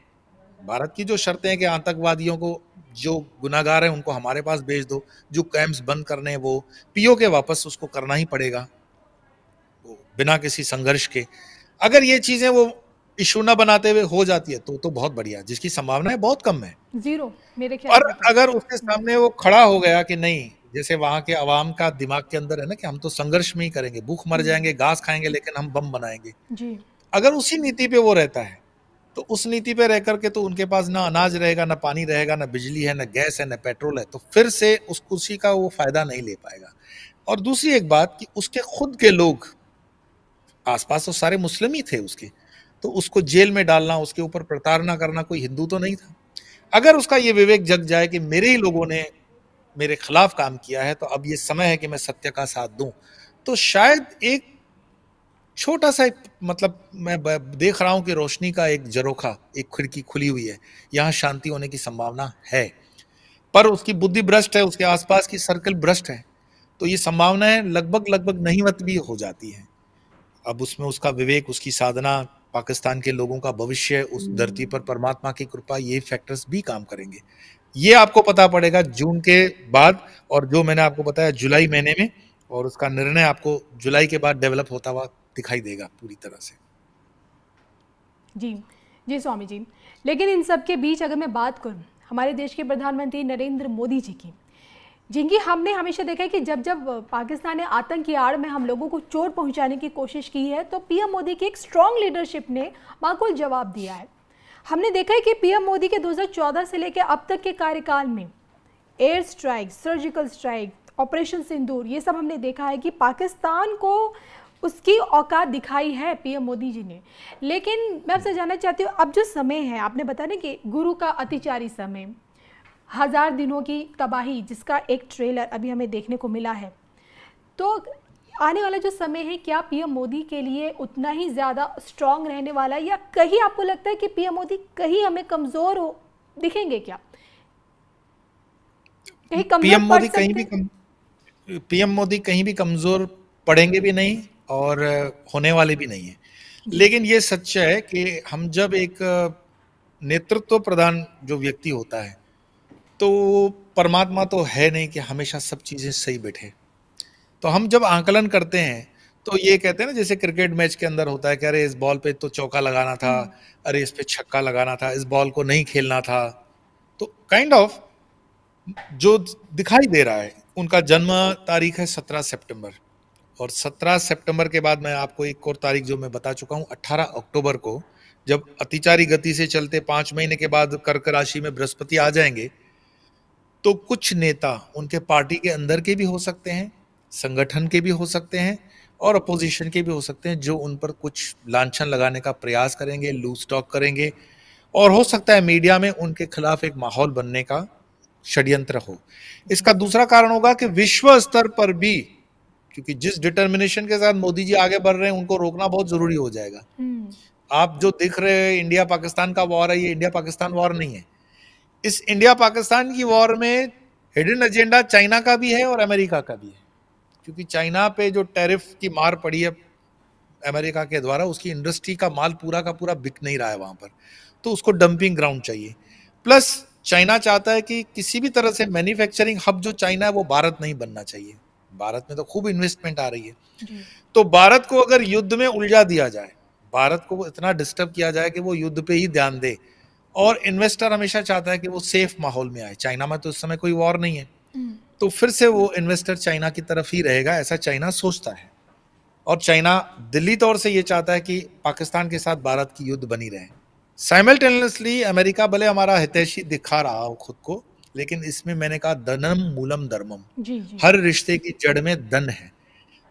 भारत की जो शर्तें हैं कि आतंकवादियों को, जो गुनाहगार हैं उनको हमारे पास भेज दो, जो कैंप्स बंद करने हैं वो पीओके वापस उसको करना ही पड़ेगा बिना किसी संघर्ष के। अगर ये चीजें वो इशू ना बनाते हुए हो जाती है तो बहुत बढ़िया, जिसकी संभावना है बहुत कम है, जीरो मेरे ख्याल। और अगर उसके सामने वो खड़ा हो गया कि नहीं, जैसे वहां के अवाम का दिमाग के अंदर है ना कि हम तो संघर्ष में ही करेंगे, भूख मर जाएंगे, घास खाएंगे, लेकिन हम बम बनाएंगे जी। अगर उसी नीति पे वो रहता है तो उस नीति पे रह करके तो उनके पास ना अनाज रहेगा, ना पानी रहेगा, ना बिजली है, ना गैस है, ना पेट्रोल है, तो फिर से उस कुर्सी का वो फायदा नहीं ले पाएगा। और दूसरी एक बात कि उसके खुद के लोग आसपास तो सारे मुस्लिम ही थे उसके, तो उसको जेल में डालना, उसके ऊपर प्रताड़ना करना, कोई हिंदू तो नहीं था। अगर उसका ये विवेक जग जाए कि मेरे ही लोगों ने मेरे खिलाफ काम किया है, तो अब ये समय है कि मैं सत्य का साथ दूं, तो शायद एक छोटा सा मतलब मैं देख रहा हूं कि रोशनी का एक झरोखा, एक खिड़की खुली हुई है, यहाँ शांति होने की संभावना है। पर उसकी बुद्धि भ्रष्ट है, उसके आसपास की सर्कल भ्रष्ट है, तो ये संभावनाएं लगभग नहींवत भी हो जाती हैं। अब उसमें उसका विवेक, उसकी साधना, पाकिस्तान के लोगों का भविष्य, उस धरती पर परमात्मा की कृपा, ये फैक्टर्स भी काम करेंगे। ये आपको पता पड़ेगा जून के बाद, और जो मैंने आपको बताया जुलाई महीने में, और उसका निर्णय आपको जुलाई के बाद डेवलप होता हुआ दिखाई देगा पूरी तरह से। जी जी स्वामी जी, लेकिन इन सब के बीच अगर मैं बात करूं हमारे देश के प्रधानमंत्री नरेंद्र मोदी जी की, जिनकी हमने हमेशा देखा है कि जब जब पाकिस्तान ने आतंक की आड़ में हम लोगों को चोट पहुंचाने की कोशिश की है, तो पीएम मोदी की एक स्ट्रॉन्ग लीडरशिप ने माकूल जवाब दिया है। हमने देखा है कि पीएम मोदी के 2014 से लेकर अब तक के कार्यकाल में air strike, surgical strike, operation Sindoor, ये सब हमने देखा है कि पाकिस्तान को उसकी औकात दिखाई है पीएम मोदी जी ने। लेकिन मैं आपसे जानना चाहती हूँ, अब जो समय है, आपने बताया ना कि गुरु का अतिचारी समय, 1000 दिनों की तबाही, जिसका एक ट्रेलर अभी हमें देखने को मिला है, तो आने वाला जो समय है क्या पीएम मोदी के लिए उतना ही ज़्यादा स्ट्रांग रहने वाला है, या कहीं आपको लगता है कि पीएम मोदी कहीं हमें कमज़ोर हो दिखेंगे क्या, कहीं कमज़ोर पड़ सकते? पीएम मोदी कहीं भी कमजोर पड़ेंगे भी नहीं और होने वाले भी नहीं है। लेकिन ये सच है कि हम जब एक नेतृत्व प्रधान जो व्यक्ति होता है, तो परमात्मा तो है नहीं कि हमेशा सब चीजें सही बैठे। तो हम जब आंकलन करते हैं तो ये कहते हैं ना, जैसे क्रिकेट मैच के अंदर होता है कि अरे इस बॉल पे तो चौका लगाना था, अरे इस पे छक्का लगाना था, इस बॉल को नहीं खेलना था। तो काइंड ऑफ जो दिखाई दे रहा है, उनका जन्म तारीख है 17 सितंबर, और 17 सितंबर के बाद मैं आपको एक और तारीख जो मैं बता चुका हूँ, 18 अक्टूबर को, जब अतिचारी गति से चलते 5 महीने के बाद कर्क राशि में बृहस्पति आ जाएंगे, तो कुछ नेता उनके पार्टी के अंदर के भी हो सकते हैं, संगठन के भी हो सकते हैं, और अपोजिशन के भी हो सकते हैं, जो उन पर कुछ लांछन लगाने का प्रयास करेंगे, लूज टॉक करेंगे, और हो सकता है मीडिया में उनके खिलाफ एक माहौल बनने का षड्यंत्र हो। इसका दूसरा कारण होगा कि विश्व स्तर पर भी, क्योंकि जिस डिटर्मिनेशन के साथ मोदी जी आगे बढ़ रहे हैं, उनको रोकना बहुत जरूरी हो जाएगा। आप जो दिख रहे हैं इंडिया पाकिस्तान का वॉर है, ये इंडिया पाकिस्तान वॉर नहीं है। इस इंडिया पाकिस्तान की वॉर में हिडन एजेंडा चाइना का भी है और अमेरिका का भी है, क्योंकि चाइना पे जो टैरिफ की मार पड़ी है अमेरिका के द्वारा, उसकी इंडस्ट्री का माल पूरा का पूरा बिक नहीं रहा है वहां पर, तो उसको डंपिंग ग्राउंड चाहिए। प्लस चाइना चाहता है कि किसी भी तरह से मैन्युफैक्चरिंग हब जो चाइना है वो भारत नहीं बनना चाहिए। भारत में तो खूब इन्वेस्टमेंट आ रही है, तो भारत को अगर युद्ध में उलझा दिया जाए, भारत को इतना डिस्टर्ब किया जाए कि वो युद्ध पे ही ध्यान दे, और इन्वेस्टर हमेशा चाहता है कि वो सेफ माहौल में आए। चाइना में तो इस समय कोई वॉर नहीं है, तो फिर से वो इन्वेस्टर चाइना की तरफ ही रहेगा, ऐसा चाइना सोचता है। और चाइना दिल्ली तौर से ये चाहता है कि पाकिस्तान के साथ भारत की युद्ध बनी रहे। साइमल्टेनियसली अमेरिका भले हमारा हितैषी दिखा रहा हो खुद को, लेकिन इसमें मैंने कहा धनम मूलम धर्मम, हर रिश्ते की जड़ में धन है।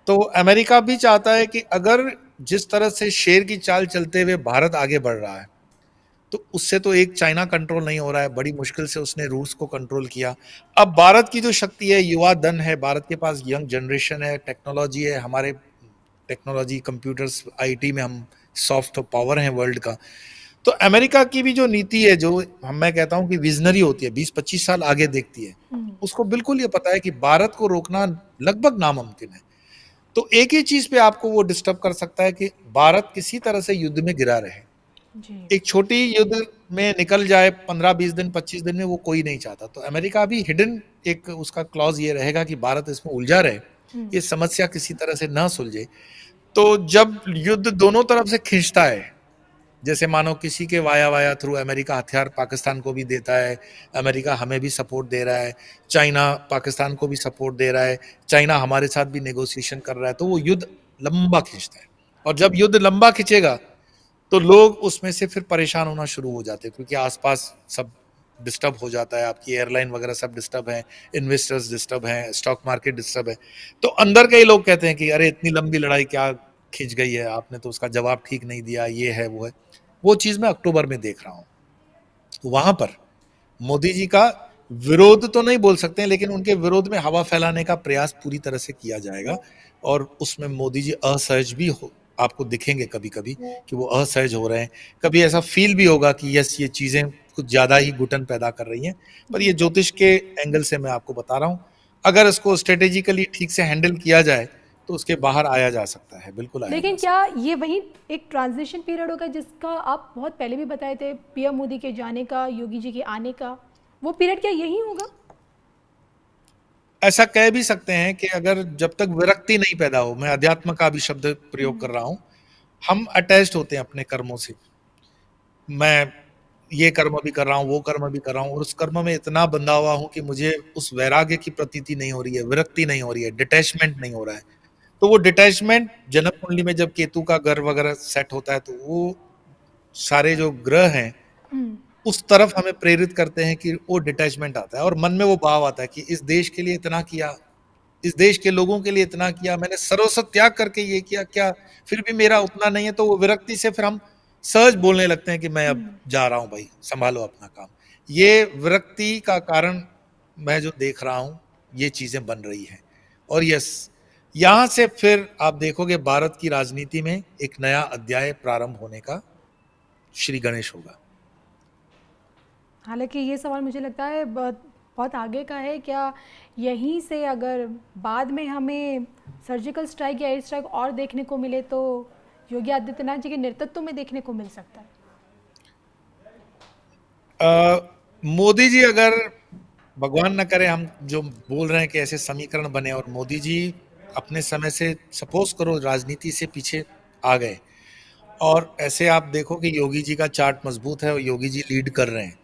तो अमेरिका भी चाहता है कि अगर जिस तरह से शेर की चाल चलते हुए भारत आगे बढ़ रहा है, तो उससे तो एक चाइना कंट्रोल नहीं हो रहा है, बड़ी मुश्किल से उसने रूस को कंट्रोल किया। अब भारत की जो शक्ति है, युवा धन है, भारत के पास यंग जनरेशन है, टेक्नोलॉजी है, हमारे टेक्नोलॉजी, कंप्यूटर्स, आईटी में हम सॉफ्ट पावर हैं वर्ल्ड का। तो अमेरिका की भी जो नीति है, जो मैं कहता हूं कि विजनरी होती है, 20-25 साल आगे देखती है, उसको बिल्कुल ये पता है कि भारत को रोकना लगभग नामुमकिन है। तो एक ही चीज पे आपको वो डिस्टर्ब कर सकता है कि भारत किसी तरह से युद्ध में गिरा रहे। एक छोटी युद्ध में निकल जाए 15-20 दिन, 25 दिन में, वो कोई नहीं चाहता। तो अमेरिका भी हिडन एक उसका क्लॉज ये रहेगा कि भारत इसमें उलझा रहे, ये समस्या किसी तरह से ना सुलझे। तो जब युद्ध दोनों तरफ से खींचता है, जैसे मानो किसी के वाया थ्रू अमेरिका हथियार पाकिस्तान को भी देता है, अमेरिका हमें भी सपोर्ट दे रहा है, चाइना पाकिस्तान को भी सपोर्ट दे रहा है, चाइना हमारे साथ भी नेगोशिएशन कर रहा है, तो वो युद्ध लंबा खींचता है। और जब युद्ध लंबा खींचेगा तो लोग उसमें से फिर परेशान होना शुरू हो जाते हैं, क्योंकि आसपास सब डिस्टर्ब हो जाता है, आपकी एयरलाइन वगैरह सब डिस्टर्ब है, इन्वेस्टर्स डिस्टर्ब हैं, स्टॉक मार्केट डिस्टर्ब है। तो अंदर के ही लोग कहते हैं कि अरे इतनी लंबी लड़ाई क्या खिंच गई है, आपने तो उसका जवाब ठीक नहीं दिया, ये है वो है। वो चीज मैं अक्टूबर में देख रहा हूं। वहां पर मोदी जी का विरोध तो नहीं बोल सकते हैं, लेकिन उनके विरोध में हवा फैलाने का प्रयास पूरी तरह से किया जाएगा, और उसमें मोदी जी असहज भी हो, आपको दिखेंगे कभी कभी कि वो असहज हो रहे हैं। कभी ऐसा फील भी होगा कि यस, ये चीजें कुछ ज्यादा ही घुटन पैदा कर रही हैं। पर ये ज्योतिष के एंगल से मैं आपको बता रहा हूं, अगर इसको स्ट्रेटेजिकली ठीक से हैंडल किया जाए तो उसके बाहर आया जा सकता है, बिल्कुल आया। लेकिन क्या ये वही एक ट्रांजिशन पीरियड होगा जिसका आप बहुत पहले भी बताए थे, पीएम मोदी के जाने का, योगी जी के आने का, वो पीरियड क्या यही होगा? ऐसा कह भी सकते हैं कि अगर जब तक विरक्ति नहीं पैदा हो, मैं अध्यात्म का भी शब्द प्रयोग कर रहा हूं, हम अटैच्ड होते हैं अपने कर्मों से। मैं ये कर्म भी कर रहा हूँ, वो कर्म भी कर रहा हूँ, और उस कर्म में इतना बंधा हुआ हूँ कि मुझे उस वैराग्य की प्रतीति नहीं हो रही है, विरक्ति नहीं हो रही है, डिटैचमेंट नहीं हो रहा है। तो वो डिटैचमेंट जन्म कुंडली में जब केतु का घर वगैरह सेट होता है, तो वो सारे जो ग्रह हैं उस तरफ हमें प्रेरित करते हैं कि वो डिटैचमेंट आता है, और मन में वो भाव आता है कि इस देश के लिए इतना किया, इस देश के लोगों के लिए इतना किया, मैंने सर्वस्व त्याग करके ये किया, क्या फिर भी मेरा उतना नहीं है? तो वो विरक्ति से फिर हम सहज बोलने लगते हैं कि मैं अब जा रहा हूं भाई, संभालो अपना काम। ये विरक्ति का कारण मैं जो देख रहा हूं, ये चीजें बन रही हैं। और यस, यहां से फिर आप देखोगे भारत की राजनीति में एक नया अध्याय प्रारंभ होने का श्री गणेश होगा। हालांकि ये सवाल मुझे लगता है बहुत आगे का है। क्या यहीं से अगर बाद में हमें सर्जिकल स्ट्राइक या एयर स्ट्राइक और देखने को मिले तो योगी आदित्यनाथ जी के नेतृत्व में देखने को मिल सकता है? मोदी जी, अगर भगवान न करे हम जो बोल रहे हैं कि ऐसे समीकरण बने और मोदी जी अपने समय से सपोज करो राजनीति से पीछे आ गए, और ऐसे आप देखो कि योगी जी का चार्ट मजबूत है और योगी जी लीड कर रहे हैं,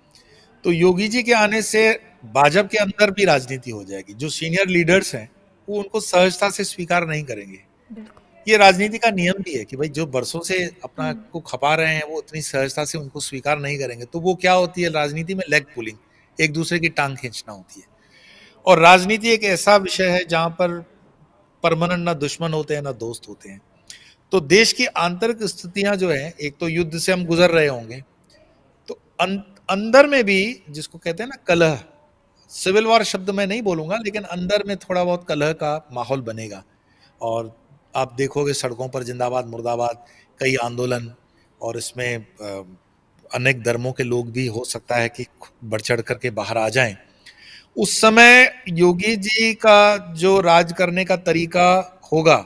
तो योगी जी के आने से भाजपा के अंदर भी राजनीति हो जाएगी। जो सीनियर लीडर्स हैं वो उनको सहजता से स्वीकार नहीं करेंगे। ये राजनीति का नियम भी है कि भाई जो बरसों से अपना को खपा रहे हैं वो उतनी सहजता से उनको स्वीकार नहीं करेंगे। तो वो क्या होती है राजनीति में? लेग पुलिंग, एक दूसरे की टांग खींचना होती है। और राजनीति एक ऐसा विषय है जहां पर परमानेंट ना दुश्मन होते हैं ना दोस्त होते हैं। तो देश की आंतरिक स्थितियां जो है, एक तो युद्ध से हम गुजर रहे होंगे, तो अंदर में भी जिसको कहते हैं ना कलह, सिविल वॉर शब्द मैं नहीं बोलूंगा, लेकिन अंदर में थोड़ा बहुत कलह का माहौल बनेगा। और आप देखोगे सड़कों पर जिंदाबाद मुर्दाबाद कई आंदोलन, और इसमें अनेक धर्मों के लोग भी हो सकता है कि बढ़ चढ़ करके बाहर आ जाएं। उस समय योगी जी का जो राज करने का तरीका होगा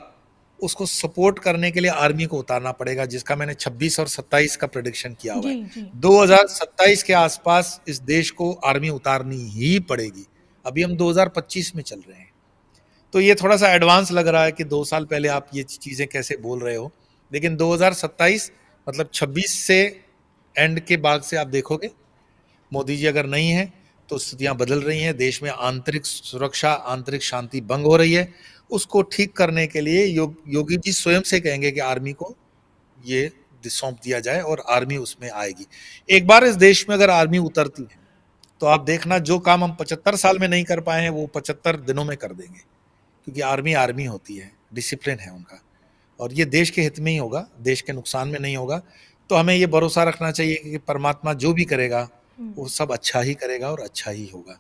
उसको सपोर्ट करने के लिए आर्मी को उतारना पड़ेगा, जिसका मैंने 26 और 27 का प्रेडिक्शन किया हुआ है। 2027 के आसपास इस देश को आर्मी उतारनी ही पड़ेगी। अभी हम 2025 में चल रहे हैं, तो ये थोड़ा सा एडवांस लग रहा है कि 2 साल पहले आप ये चीजें कैसे बोल रहे हो, लेकिन 2027 मतलब 26 से एंड के बाद से आप देखोगे मोदी जी अगर नहीं है तो स्थितियां बदल रही हैं। देश में आंतरिक सुरक्षा, आंतरिक शांति भंग हो रही है। उसको ठीक करने के लिए योगी जी स्वयं से कहेंगे कि आर्मी को ये सौंप दिया जाए और आर्मी उसमें आएगी। एक बार इस देश में अगर आर्मी उतरती है तो आप देखना जो काम हम 75 साल में नहीं कर पाए हैं वो 75 दिनों में कर देंगे, क्योंकि आर्मी आर्मी होती है, डिसिप्लिन है उनका, और ये देश के हित में ही होगा, देश के नुकसान में नहीं होगा। तो हमें ये भरोसा रखना चाहिए कि परमात्मा जो भी करेगा वो सब अच्छा ही करेगा और अच्छा ही होगा।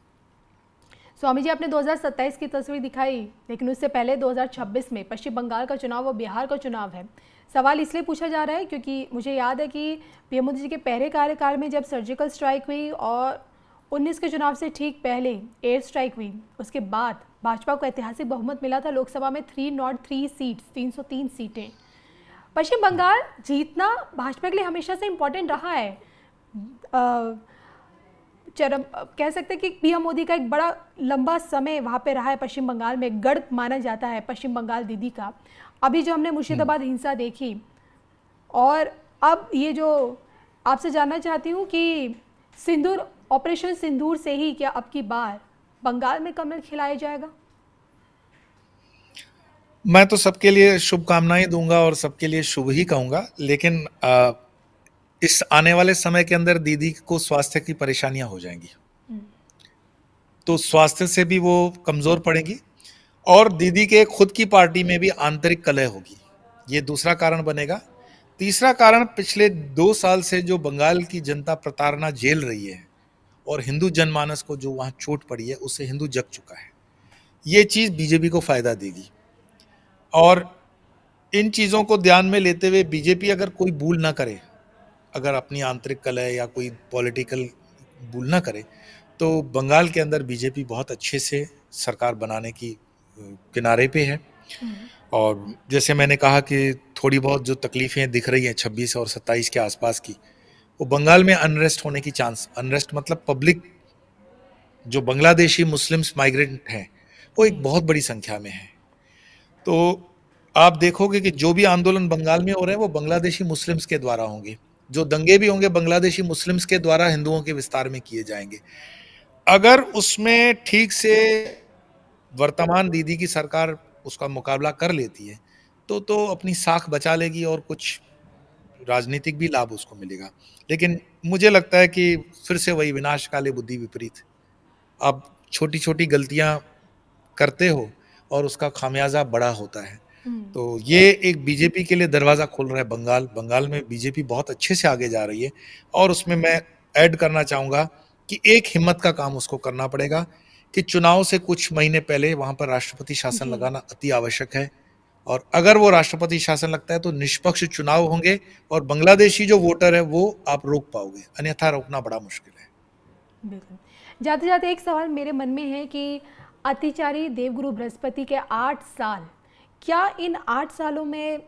स्वामी जी, आपने 2027 की तस्वीर दिखाई, लेकिन उससे पहले 2026 में पश्चिम बंगाल का चुनाव और बिहार का चुनाव है। सवाल इसलिए पूछा जा रहा है क्योंकि मुझे याद है कि पीएम मोदी जी के पहले कार्यकाल में जब सर्जिकल स्ट्राइक हुई और 19 के चुनाव से ठीक पहले एयर स्ट्राइक हुई, उसके बाद भाजपा को ऐतिहासिक बहुमत मिला था लोकसभा में 303 सीट्स, 303 सीटें। पश्चिम बंगाल जीतना भाजपा के लिए हमेशा से इम्पोर्टेंट रहा है। कह सकते हैं कि पीएम मोदी का एक बड़ा लंबा समय वहाँ पे रहा है पश्चिम बंगाल में, गढ़ माना जाता है पश्चिम बंगाल दीदी का। अभी जो हमने मुर्शिदाबाद हिंसा देखी, और अब ये जो आपसे जानना चाहती हूँ कि सिंदूर, ऑपरेशन सिंदूर से ही क्या अब की बार बंगाल में कमल खिलाया जाएगा? मैं तो सबके लिए शुभकामनाएं दूंगा और सबके लिए शुभ ही कहूंगा, लेकिन इस आने वाले समय के अंदर दीदी को स्वास्थ्य की परेशानियां हो जाएंगी, तो स्वास्थ्य से भी वो कमजोर पड़ेगी, और दीदी के खुद की पार्टी में भी आंतरिक कलह होगी। ये दूसरा कारण बनेगा। तीसरा कारण, पिछले 2 साल से जो बंगाल की जनता प्रताड़ना झेल रही है और हिंदू जनमानस को जो वहां चोट पड़ी है उससे हिंदू जग चुका है। ये चीज बीजेपी को फायदा देगी, और इन चीजों को ध्यान में लेते हुए बीजेपी अगर कोई भूल ना करे, अगर अपनी आंतरिक कलह या कोई पॉलिटिकल भूल ना करे, तो बंगाल के अंदर बीजेपी बहुत अच्छे से सरकार बनाने की किनारे पे है। और जैसे मैंने कहा कि थोड़ी बहुत जो तकलीफें दिख रही हैं 26 और 27 के आसपास की, वो बंगाल में अनरेस्ट होने की चांस, अनरेस्ट मतलब पब्लिक जो बांग्लादेशी मुस्लिम्स माइग्रेंट हैं वो एक बहुत बड़ी संख्या में है। तो आप देखोगे कि जो भी आंदोलन बंगाल में हो रहे हैं वो बांग्लादेशी मुस्लिम्स के द्वारा होंगे, जो दंगे भी होंगे बांग्लादेशी मुस्लिम्स के द्वारा हिंदुओं के विस्तार में किए जाएंगे। अगर उसमें ठीक से वर्तमान दीदी की सरकार उसका मुकाबला कर लेती है तो अपनी साख बचा लेगी और कुछ राजनीतिक भी लाभ उसको मिलेगा। लेकिन मुझे लगता है कि फिर से वही विनाश काले बुद्धि विपरीत, अब छोटी छोटी गलतियां करते हो और उसका खामियाजा बड़ा होता है। तो ये एक बीजेपी के लिए दरवाजा खोल रहा है। बंगाल में बीजेपी बहुत अच्छे से आगे जा रही है, और उसमें मैं ऐड करना चाहूंगा कि एक हिम्मत का काम उसको करना पड़ेगा कि चुनाव से कुछ महीने पहले वहां पर राष्ट्रपति शासन लगाना अति आवश्यक है। और अगर वो राष्ट्रपति शासन लगता है तो निष्पक्ष चुनाव होंगे, और बांग्लादेशी जो वोटर है वो आप रोक पाओगे, अन्यथा रोकना बड़ा मुश्किल है। बिल्कुल। जाते जाते एक सवाल मेरे मन में है कि अतिचारी देवगुरु बृहस्पति के 8 साल, क्या इन 8 सालों में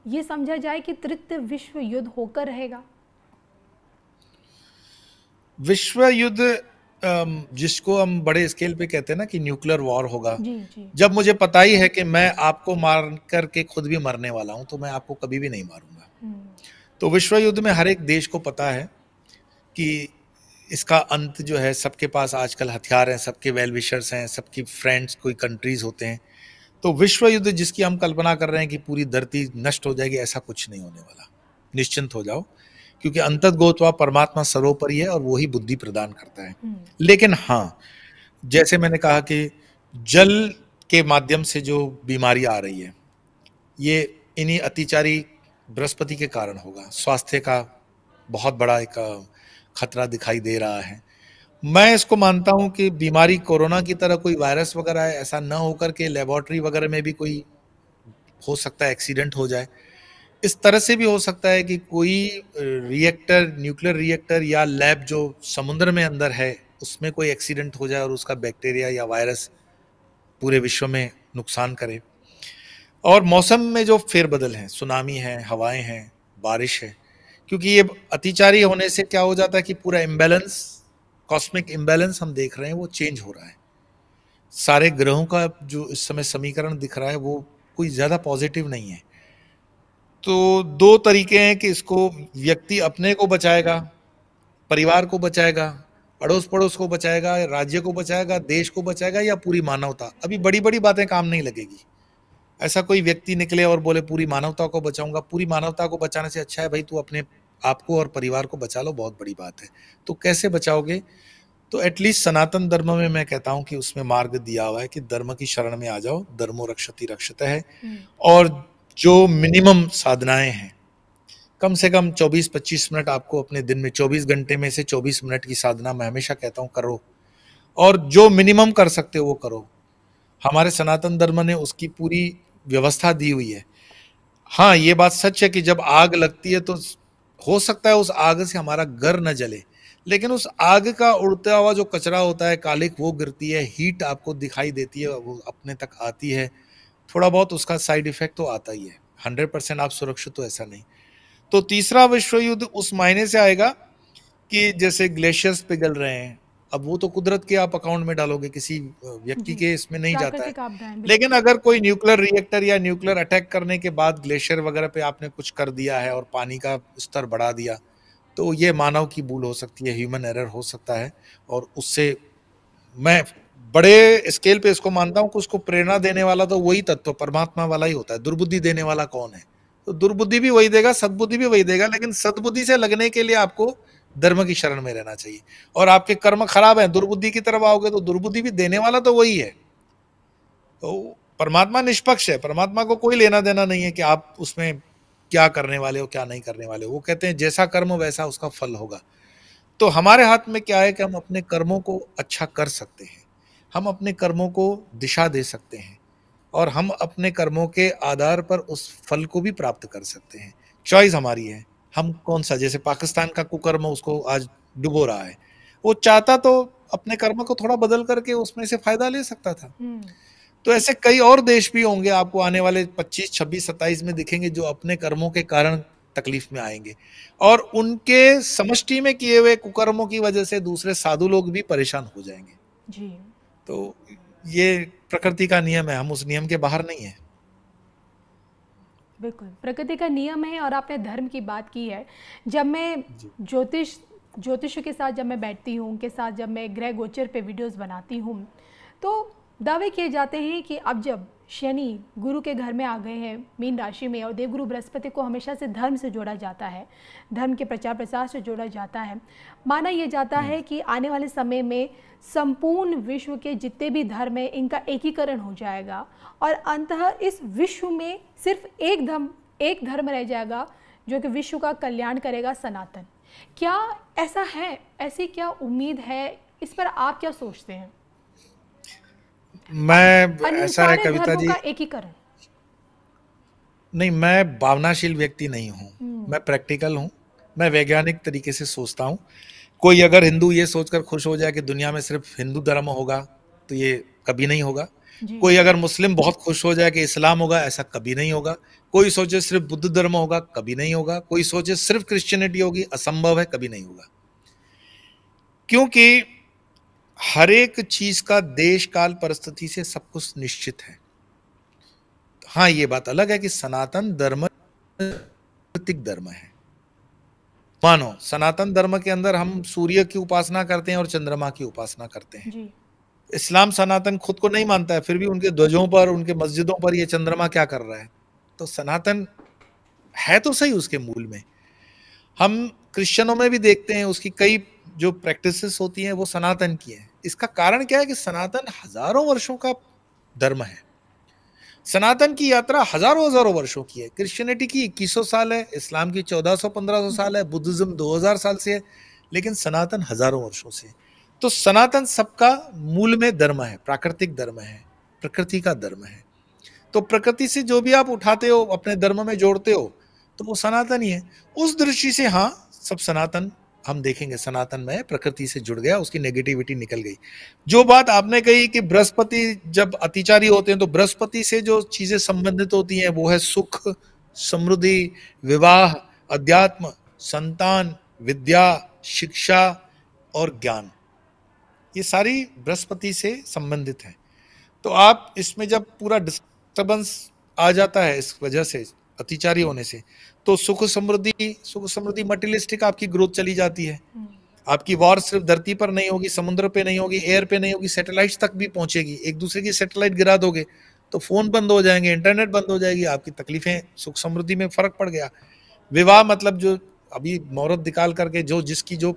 ये समझा जाए कि तृतीय विश्व युद्ध होकर रहेगा? विश्व युद्ध जिसको हम बड़े स्केल पे कहते हैं ना कि न्यूक्लियर वॉर होगा, जी। जब मुझे पता ही है कि मैं आपको मार करके खुद भी मरने वाला हूं, तो मैं आपको कभी भी नहीं मारूंगा। तो विश्व युद्ध में हर एक देश को पता है कि इसका अंत जो है, सबके पास आजकल हथियार हैं, सबके वेल विशर्स हैं, सबकी फ्रेंड्स कोई कंट्रीज होते हैं। तो विश्व युद्ध जिसकी हम कल्पना कर रहे हैं कि पूरी धरती नष्ट हो जाएगी, ऐसा कुछ नहीं होने वाला। निश्चिंत हो जाओ, क्योंकि अंतर्गोत्वा परमात्मा सर्वोपरि है और वो ही बुद्धि प्रदान करता है। लेकिन हाँ, जैसे मैंने कहा कि जल के माध्यम से जो बीमारी आ रही है, ये इन्हीं अतिचारी बृहस्पति के कारण होगा। स्वास्थ्य का बहुत बड़ा एक खतरा दिखाई दे रहा है। मैं इसको मानता हूं कि बीमारी कोरोना की तरह कोई वायरस वगैरह है, ऐसा न होकर के लेबोरेटरी वगैरह में भी कोई हो सकता है एक्सीडेंट हो जाए। इस तरह से भी हो सकता है कि कोई रिएक्टर, न्यूक्लियर रिएक्टर या लैब जो समुद्र में अंदर है, उसमें कोई एक्सीडेंट हो जाए और उसका बैक्टीरिया या वायरस पूरे विश्व में नुकसान करे। और मौसम में जो फेरबदल हैं, सुनामी है, हवाएं हैं, बारिश है, क्योंकि ये अतिचारी होने से क्या हो जाता है कि पूरा इम्बैलेंस, कॉस्मिक इम्बैलेंस हम देख रहे हैं, वो चेंज हो रहा है। सारे ग्रहों का जो इस समय समीकरण दिख रहा है वो कोई ज्यादा पॉजिटिव नहीं है। तो दो तरीके हैं कि इसको व्यक्ति अपने को बचाएगा, परिवार को बचाएगा, अड़ोस पड़ोस को बचाएगा, राज्य को बचाएगा, देश को बचाएगा, या पूरी मानवता। अभी बड़ी बड़ी बातें काम नहीं लगेगी। ऐसा कोई व्यक्ति निकले और बोले पूरी मानवता को बचाऊंगा, पूरी मानवता को बचाने से अच्छा है भाई तू अपने आपको और परिवार को बचा लो, बहुत बड़ी बात है। तो कैसे बचाओगे? तो एटलीस्ट सनातन धर्म में मैं कहता हूं कि उसमें मार्ग दिया हुआ है कि धर्म की शरण में आ जाओ, धर्मो रक्षति रक्षत है। और जो मिनिमम साधनाएं हैं, कम से कम 24-25 मिनट आपको अपने दिन में, 24 घंटे में से 24 मिनट की साधना मैं हमेशा कहता हूं करो, और जो मिनिमम कर सकते हो वो करो। हमारे सनातन धर्म ने उसकी पूरी व्यवस्था दी हुई है। हाँ, ये बात सच है कि जब आग लगती है तो हो सकता है उस आग से हमारा घर न जले, लेकिन उस आग का उड़ता हुआ जो कचरा होता है, कालिक, वो गिरती है, हीट आपको दिखाई देती है, वो अपने तक आती है। थोड़ा बहुत उसका साइड इफेक्ट तो आता ही है, 100% आप सुरक्षित तो ऐसा नहीं। तो तीसरा विश्व युद्ध उस मायने से आएगा कि जैसे ग्लेशियर्स पिघल रहे हैं, अब वो तो कुदरत के आप अकाउंट में डालोगे, किसी व्यक्ति के इसमें नहीं जाता है। लेकिन अगर कोई न्यूक्लियर रिएक्टर या न्यूक्लियर अटैक करने के बाद ग्लेशियर वगैरह पे आपने कुछ कर दिया है और पानी का स्तर बढ़ा दिया, तो ये मानव की भूल हो सकती है, ह्यूमन एरर हो सकता है। और उससे मैं बड़े स्केल पे इसको मानता हूँ कि उसको प्रेरणा देने वाला तो वही तत्व परमात्मा वाला ही होता है। दुर्बुद्धि देने वाला कौन है? तो दुर्बुद्धि भी वही देगा, सद्बुद्धि भी वही देगा, लेकिन सद्बुद्धि से लगने के लिए आपको धर्म की शरण में रहना चाहिए। और आपके कर्म खराब हैं, दुर्बुद्धि की तरफ आओगे तो दुर्बुद्धि भी देने वाला तो वही है। तो परमात्मा निष्पक्ष है, परमात्मा को कोई लेना देना नहीं है कि आप उसमें क्या करने वाले हो, क्या नहीं करने वाले हो। वो कहते हैं जैसा कर्म वैसा उसका फल होगा। तो हमारे हाथ में क्या है कि हम अपने कर्मों को अच्छा कर सकते हैं, हम अपने कर्मों को दिशा दे सकते हैं, और हम अपने कर्मों के आधार पर उस फल को भी प्राप्त कर सकते हैं। चॉइस हमारी है, हम कौन सा, जैसे पाकिस्तान का कुकर्म उसको आज डुबो रहा है, वो चाहता तो अपने कर्म को थोड़ा बदल करके उसमें से फायदा ले सकता था। तो ऐसे कई और देश भी होंगे आपको आने वाले 25, 26, 27 में दिखेंगे जो अपने कर्मों के कारण तकलीफ में आएंगे, और उनके समष्टि में किए हुए कुकर्मों की वजह से दूसरे साधु लोग भी परेशान हो जाएंगे जी। तो ये प्रकृति का नियम है, हम उस नियम के बाहर नहीं है। बिल्कुल, प्रकृति का नियम है। और आपने धर्म की बात की है, जब मैं ज्योतिष के साथ जब मैं बैठती हूँ, उनके साथ जब मैं ग्रह गोचर पे वीडियोस बनाती हूँ, तो दावे किए जाते हैं कि अब जब शनि गुरु के घर में आ गए हैं मीन राशि में, और देवगुरु बृहस्पति को हमेशा से धर्म से जोड़ा जाता है, धर्म के प्रचार प्रसार से जोड़ा जाता है। माना यह जाता है कि आने वाले समय में संपूर्ण विश्व के जितने भी धर्म हैं इनका एकीकरण हो जाएगा, और अंततः इस विश्व में सिर्फ एक धर्म रह जाएगा जो कि विश्व का कल्याण करेगा, सनातन। क्या ऐसा है? ऐसी क्या उम्मीद है? इस पर आप क्या सोचते हैं? मैं ऐसा है कविता जी, एकीकरण नहीं, मैं भावनाशील व्यक्ति नहीं हूँ, मैं प्रैक्टिकल हूँ, मैं वैज्ञानिक तरीके से सोचता हूँ। कोई अगर हिंदू ये सोचकर खुश हो जाए कि दुनिया में सिर्फ हिंदू धर्म होगा तो ये कभी नहीं होगा। कोई अगर मुस्लिम बहुत खुश हो जाए कि इस्लाम होगा, ऐसा कभी नहीं होगा। कोई सोचे सिर्फ बुद्ध धर्म होगा, कभी नहीं होगा। कोई सोचे सिर्फ क्रिश्चियनिटी होगी, असंभव है, कभी नहीं होगा। क्योंकि हर एक चीज का देश काल परिस्थिति से सब कुछ निश्चित है। हाँ, ये बात अलग है कि सनातन धर्म प्राकृतिक धर्म है। मानो सनातन धर्म के अंदर हम सूर्य की उपासना करते हैं और चंद्रमा की उपासना करते हैं जी। इस्लाम सनातन खुद को नहीं मानता है, फिर भी उनके ध्वजों पर, उनके मस्जिदों पर ये चंद्रमा क्या कर रहा है? तो सनातन है तो सही उसके मूल में। हम क्रिश्चियनों में भी देखते हैं उसकी कई जो प्रैक्टिसेस होती हैं वो सनातन की हैं। इसका कारण क्या है कि सनातन हजारों वर्षों का धर्म है। सनातन की यात्रा हजारों वर्षों की है। क्रिश्चियनिटी की 2100 साल है, इस्लाम की 1400-1500 साल है, बुद्धिज्म 2000 साल से है, लेकिन सनातन हजारों वर्षों से। तो सनातन सबका मूल में धर्म है, प्राकृतिक धर्म है, प्रकृति का धर्म है। तो प्रकृति से जो भी आप उठाते हो अपने धर्म में जोड़ते हो तो वो सनातन ही है। उस दृष्टि से हाँ, सब सनातन हम देखेंगे सनातन में प्रकृति से जुड़ गया, उसकी नेगेटिविटी निकल गई। जो बात आपने कही कि बृहस्पति जब अतिचारी होते हैं तो बृहस्पति से जो चीजें संबंधित होती हैं वो है सुख, समृद्धि, विवाह, अध्यात्म, संतान, विद्या, शिक्षा और ज्ञान। ये सारी बृहस्पति से संबंधित है। तो आप इसमें जब पूरा डिस्टर्बेंस आ जाता है इस वजह से, अतिचारी होने से, तो सुख समृद्धि मटेरियलिस्टिक आपकी ग्रोथ चली जाती है। आपकी वॉर सिर्फ धरती पर नहीं होगी, समुद्र पे नहीं होगी, एयर पे नहीं होगी, सैटेलाइट्स तक भी पहुंचेगी। एक दूसरे की सैटेलाइट गिरा दोगे तो फोन बंद हो जाएंगे, इंटरनेट बंद हो जाएगी, आपकी तकलीफें, सुख समृद्धि में फर्क पड़ गया। विवाह मतलब जो अभी मुहूर्त निकाल करके जो जिसकी जो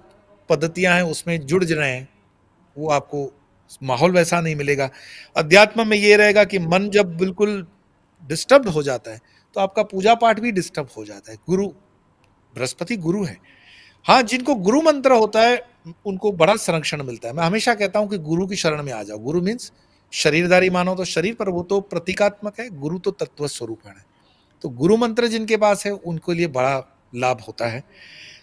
पद्धतियां हैं उसमें जुड़ रहे हैं वो आपको माहौल वैसा नहीं मिलेगा। अध्यात्म में ये रहेगा कि मन जब बिल्कुल डिस्टर्ब हो जाता है तो आपका पूजा पाठ भी डिस्टर्ब हो जाता है। गुरु, बृहस्पति गुरु है। हाँ, जिनको गुरु मंत्र होता है उनको बड़ा संरक्षण मिलता है। मैं हमेशा कहता हूं कि गुरु की शरण में आ जाओ। गुरु मीन्स शरीरधारी मानो तो शरीर, पर वो तो प्रतीकात्मक है, गुरु तो तत्व स्वरूप है। तो गुरु मंत्र जिनके पास है उनको लिए बड़ा लाभ होता है।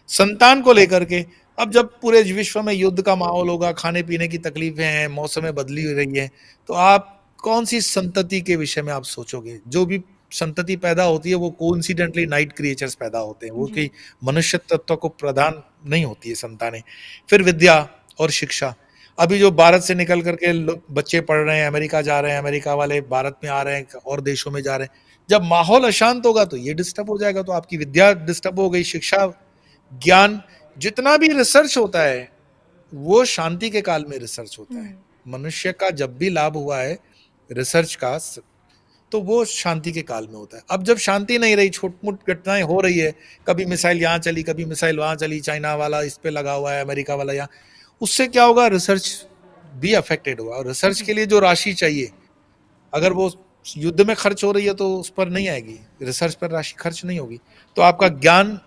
संतान को लेकर के अब जब पूरे विश्व में युद्ध का माहौल होगा, खाने पीने की तकलीफें हैं, मौसमें बदली हो रही है, तो आप कौन सी संतति के विषय में आप सोचोगे? जो भी संतति पैदा होती है वो कोइंसिडेंटली नाइट क्रिएचर्स पैदा होते हैं, वो कि मनुष्य तत्व को प्रदान नहीं होती है संतानें। फिर विद्या और शिक्षा। अभी जो भारत से निकल करके बच्चे पढ़ रहे हैं, अमेरिका जा रहे हैं, अमेरिका वाले भारत में आ रहे हैं और देशों में जा रहे हैं। जब माहौल अशांत होगा तो ये डिस्टर्ब हो जाएगा, तो आपकी विद्या डिस्टर्ब हो गई, शिक्षा, ज्ञान। जितना भी रिसर्च होता है वो शांति के काल में रिसर्च होता है। मनुष्य का जब भी लाभ हुआ है रिसर्च का तो वो शांति के काल में होता है। अब जब शांति नहीं रही, छोट-मोट घटनाएं हो रही है, कभी मिसाइल यहाँ चली, कभी मिसाइल वहां चली, चाइना वाला इस पे लगा हुआ है, अमेरिका वाला यहाँ, उससे क्या होगा? रिसर्च भी अफेक्टेड होगा। और रिसर्च के लिए जो राशि चाहिए, अगर वो युद्ध में खर्च हो रही है तो उस पर नहीं आएगी, रिसर्च पर राशि खर्च नहीं होगी। तो आपका ज्ञान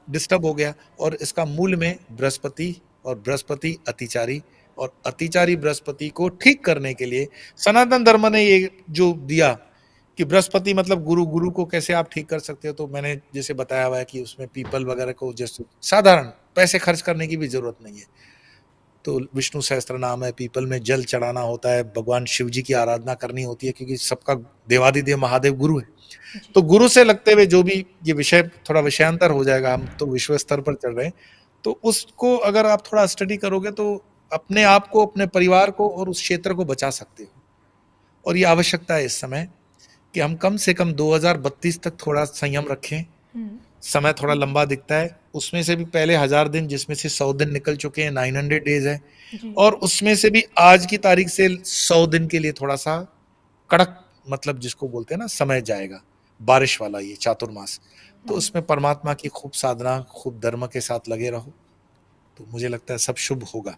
डिस्टर्ब हो गया। और इसका मूल में बृहस्पति, और बृहस्पति अतिचारी, और अतिचारी बृहस्पति को ठीक करने के लिए सनातन धर्म ने ये जो दिया कि बृहस्पति मतलब गुरु, गुरु को कैसे आप ठीक कर सकते हो, तो मैंने जैसे बताया हुआ है कि उसमें पीपल वगैरह को जैसे साधारण पैसे खर्च करने की भी जरूरत नहीं है। तो विष्णु सहस्त्र नाम है, पीपल में जल चढ़ाना होता है, भगवान शिव जी की आराधना करनी होती है, क्योंकि सबका देवादिदेव महादेव गुरु है। तो गुरु से लगते हुए जो भी, ये विषय थोड़ा विषयांतर हो जाएगा, हम तो विश्व स्तर पर चल रहे हैं, तो उसको अगर आप थोड़ा स्टडी करोगे तो अपने आप को, अपने परिवार को और उस क्षेत्र को बचा सकते हो। और ये आवश्यकता है इस समय कि हम कम से कम 2032 तक थोड़ा संयम रखें, समय थोड़ा लंबा दिखता है, उसमें से भी पहले 1000 दिन जिसमें से 100 दिन निकल चुके हैं, 900 डेज है, और उसमें से भी आज की तारीख से 100 दिन के लिए थोड़ा सा कड़क, मतलब जिसको बोलते हैं ना समय जाएगा, बारिश वाला ये चातुर्मास। तो उसमें परमात्मा की खूब साधना, खूब धर्म के साथ लगे रहो, तो मुझे लगता है सब शुभ होगा।